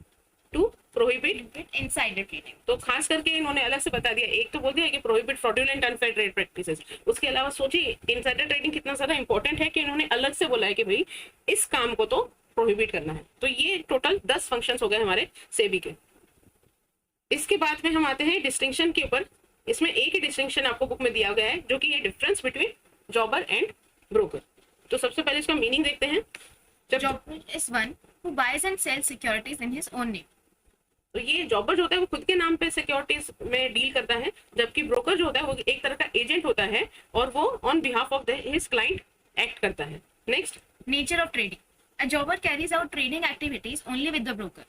टू प्रोहिबिट insider trading. तो खास करके इन्होंने अलग से बता दिया, एक तो बोल दिया कि prohibit fraudulent unfair trade practices. उसके अलावा सोचिए इनसाइडर ट्रेडिंग कितना ज्यादा इंपॉर्टेंट है कि इन्होंने अलग से बोला है कि भाई इस काम को तो प्रोहिबिट करना है। तो ये टोटल 10 फंक्शंस हो गए हमारे सेबी के। इसके बाद में हम आते हैं डिस्टिंक्शन के ऊपर। इसमें एक ही डिस्टिंक्शन आपको बुक में दिया गया है, जो कि ये डिफरेंस बिटवीन जॉबर एंड ब्रोकर। तो सबसे पहले इसका मीनिंग देखते हैं। जब Jobber is one who buys and sells securities in his own name. तो ये जॉबर जो होता है वो खुद के नाम पे सिक्योरिटीज में डील करता है, जबकि ब्रोकर जो होता है वो एक तरह का एजेंट होता है और वो on behalf of his client act करता है। Next, Nature of trading. A jobber carries out trading activities only with the broker,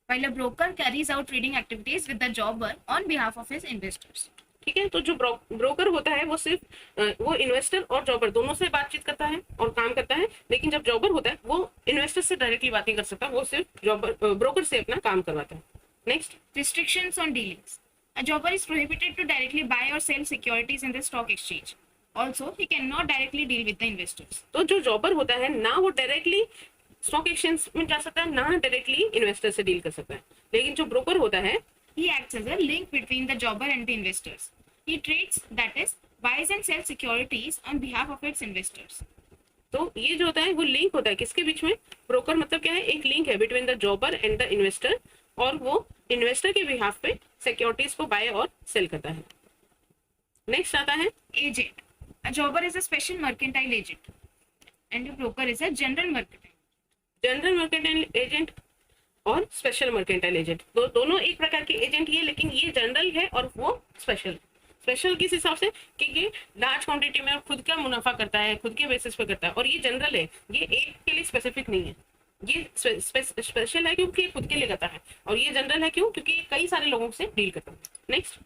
while a broker carries out trading activities with the jobber on behalf of his investors. ठीक है। तो जो broker होता है वो सिर्फ वो इन्वेस्टर और जॉबर दोनों से बातचीत करता है और काम करता है, लेकिन जब जॉबर होता है वो इन्वेस्टर से डायरेक्टली बात नहीं कर सकता, वो सिर्फ ब्रोकर से अपना काम करवाता है। Next, Restrictions on dealings. A jobber is prohibited to directly buy or sell securities in the stock exchange. Also, he cannot directly deal with the investors. तो जो जॉबर होता है ना वो डायरेक्टली स्टॉक एक्सचेंज में जा सकता है, ना डायरेक्टली इन्वेस्टर से डील कर सकता है, लेकिन जो ब्रोकर होता है He acts as a link between the jobber and the investors. He trades, that is, buys and sells securities on behalf of its investors. तो ये जो होता है वो लिंक होता है किसके बीच में? ब्रोकर मतलब क्या है? एक लिंक है between the जॉबर and the investor, और वो इन्वेस्टर के बिहाफ पे सिक्योरिटीज को बाय और सेल करता है। नेक्स्ट आता है Agent. A jobber is a special mercantile agent, and a broker is a general mercantile. General mercantile agent और स्पेशल मर्केंटाइल एजेंट। दोनों एक प्रकार के एजेंट ही है, लेकिन ये जनरल है और वो स्पेशल। स्पेशल किस हिसाब से कि ये लार्ज क्वांटिटी में खुद का मुनाफा करता है, खुद के बेसिस पे करता है, और ये जनरल है, ये एक के लिए स्पेसिफिक नहीं है। ये स्पेशल है क्योंकि ये खुद के लिए करता है, और ये जनरल है क्यों? क्योंकि ये कई सारे लोगों से डील करता है। Next,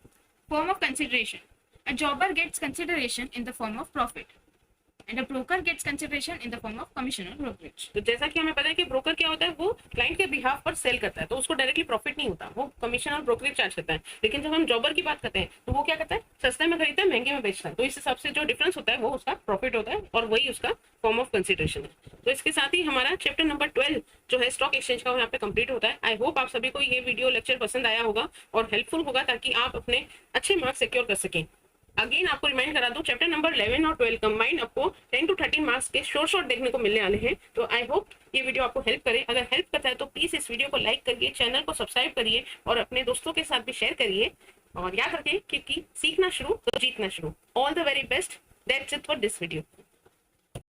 Form of consideration. A jobber gets consideration in the form of profit, and a broker gets consideration in the form of commission or brokerage. तो जैसा कि हमें पता है कि ब्रोकर क्या होता है, वो क्लाइंट के बिहाफ पर सेल करता है, तो उसको डायरेक्टली प्रॉफिट नहीं होता, वो कमीशन और ब्रोकरेज चार्ज करता है। लेकिन जब हम जॉबर की बात करते हैं तो वो क्या करता है? सस्ते में खरीदता है, महंगे में बेचता है। तो इस हिसाब से जो डिफरेंस होता है वो उसका प्रॉफिट होता है, और वही उसका फॉर्म ऑफ कंसिडरेशन है। तो इसके साथ ही हमारा चैप्टर नंबर 12 जो है स्टॉक एक्सचेंज का, वो यहाँ पे कंप्लीट होता है। आई होप आप सभी को ये वीडियो लेक्चर पसंद आया होगा और हेल्पफुल होगा, ताकि आप अपने अच्छे मार्क्स सिक्योर कर सकें। अगेन आपको रिमाइंड करा दूं, चैप्टर नंबर 11 और 12 कंबाइंड आपको 10 to 13 मार्क्स के शॉर्ट देखने को मिलने वाले हैं। तो आई होप ये वीडियो आपको हेल्प करे। अगर हेल्प करता है तो प्लीज इस वीडियो को लाइक करिए, चैनल को सब्सक्राइब करिए और अपने दोस्तों के साथ भी शेयर करिए। और याद रखें, क्योंकि सीखना शुरू तो जीतना शुरू। All the very best. That's it for this video.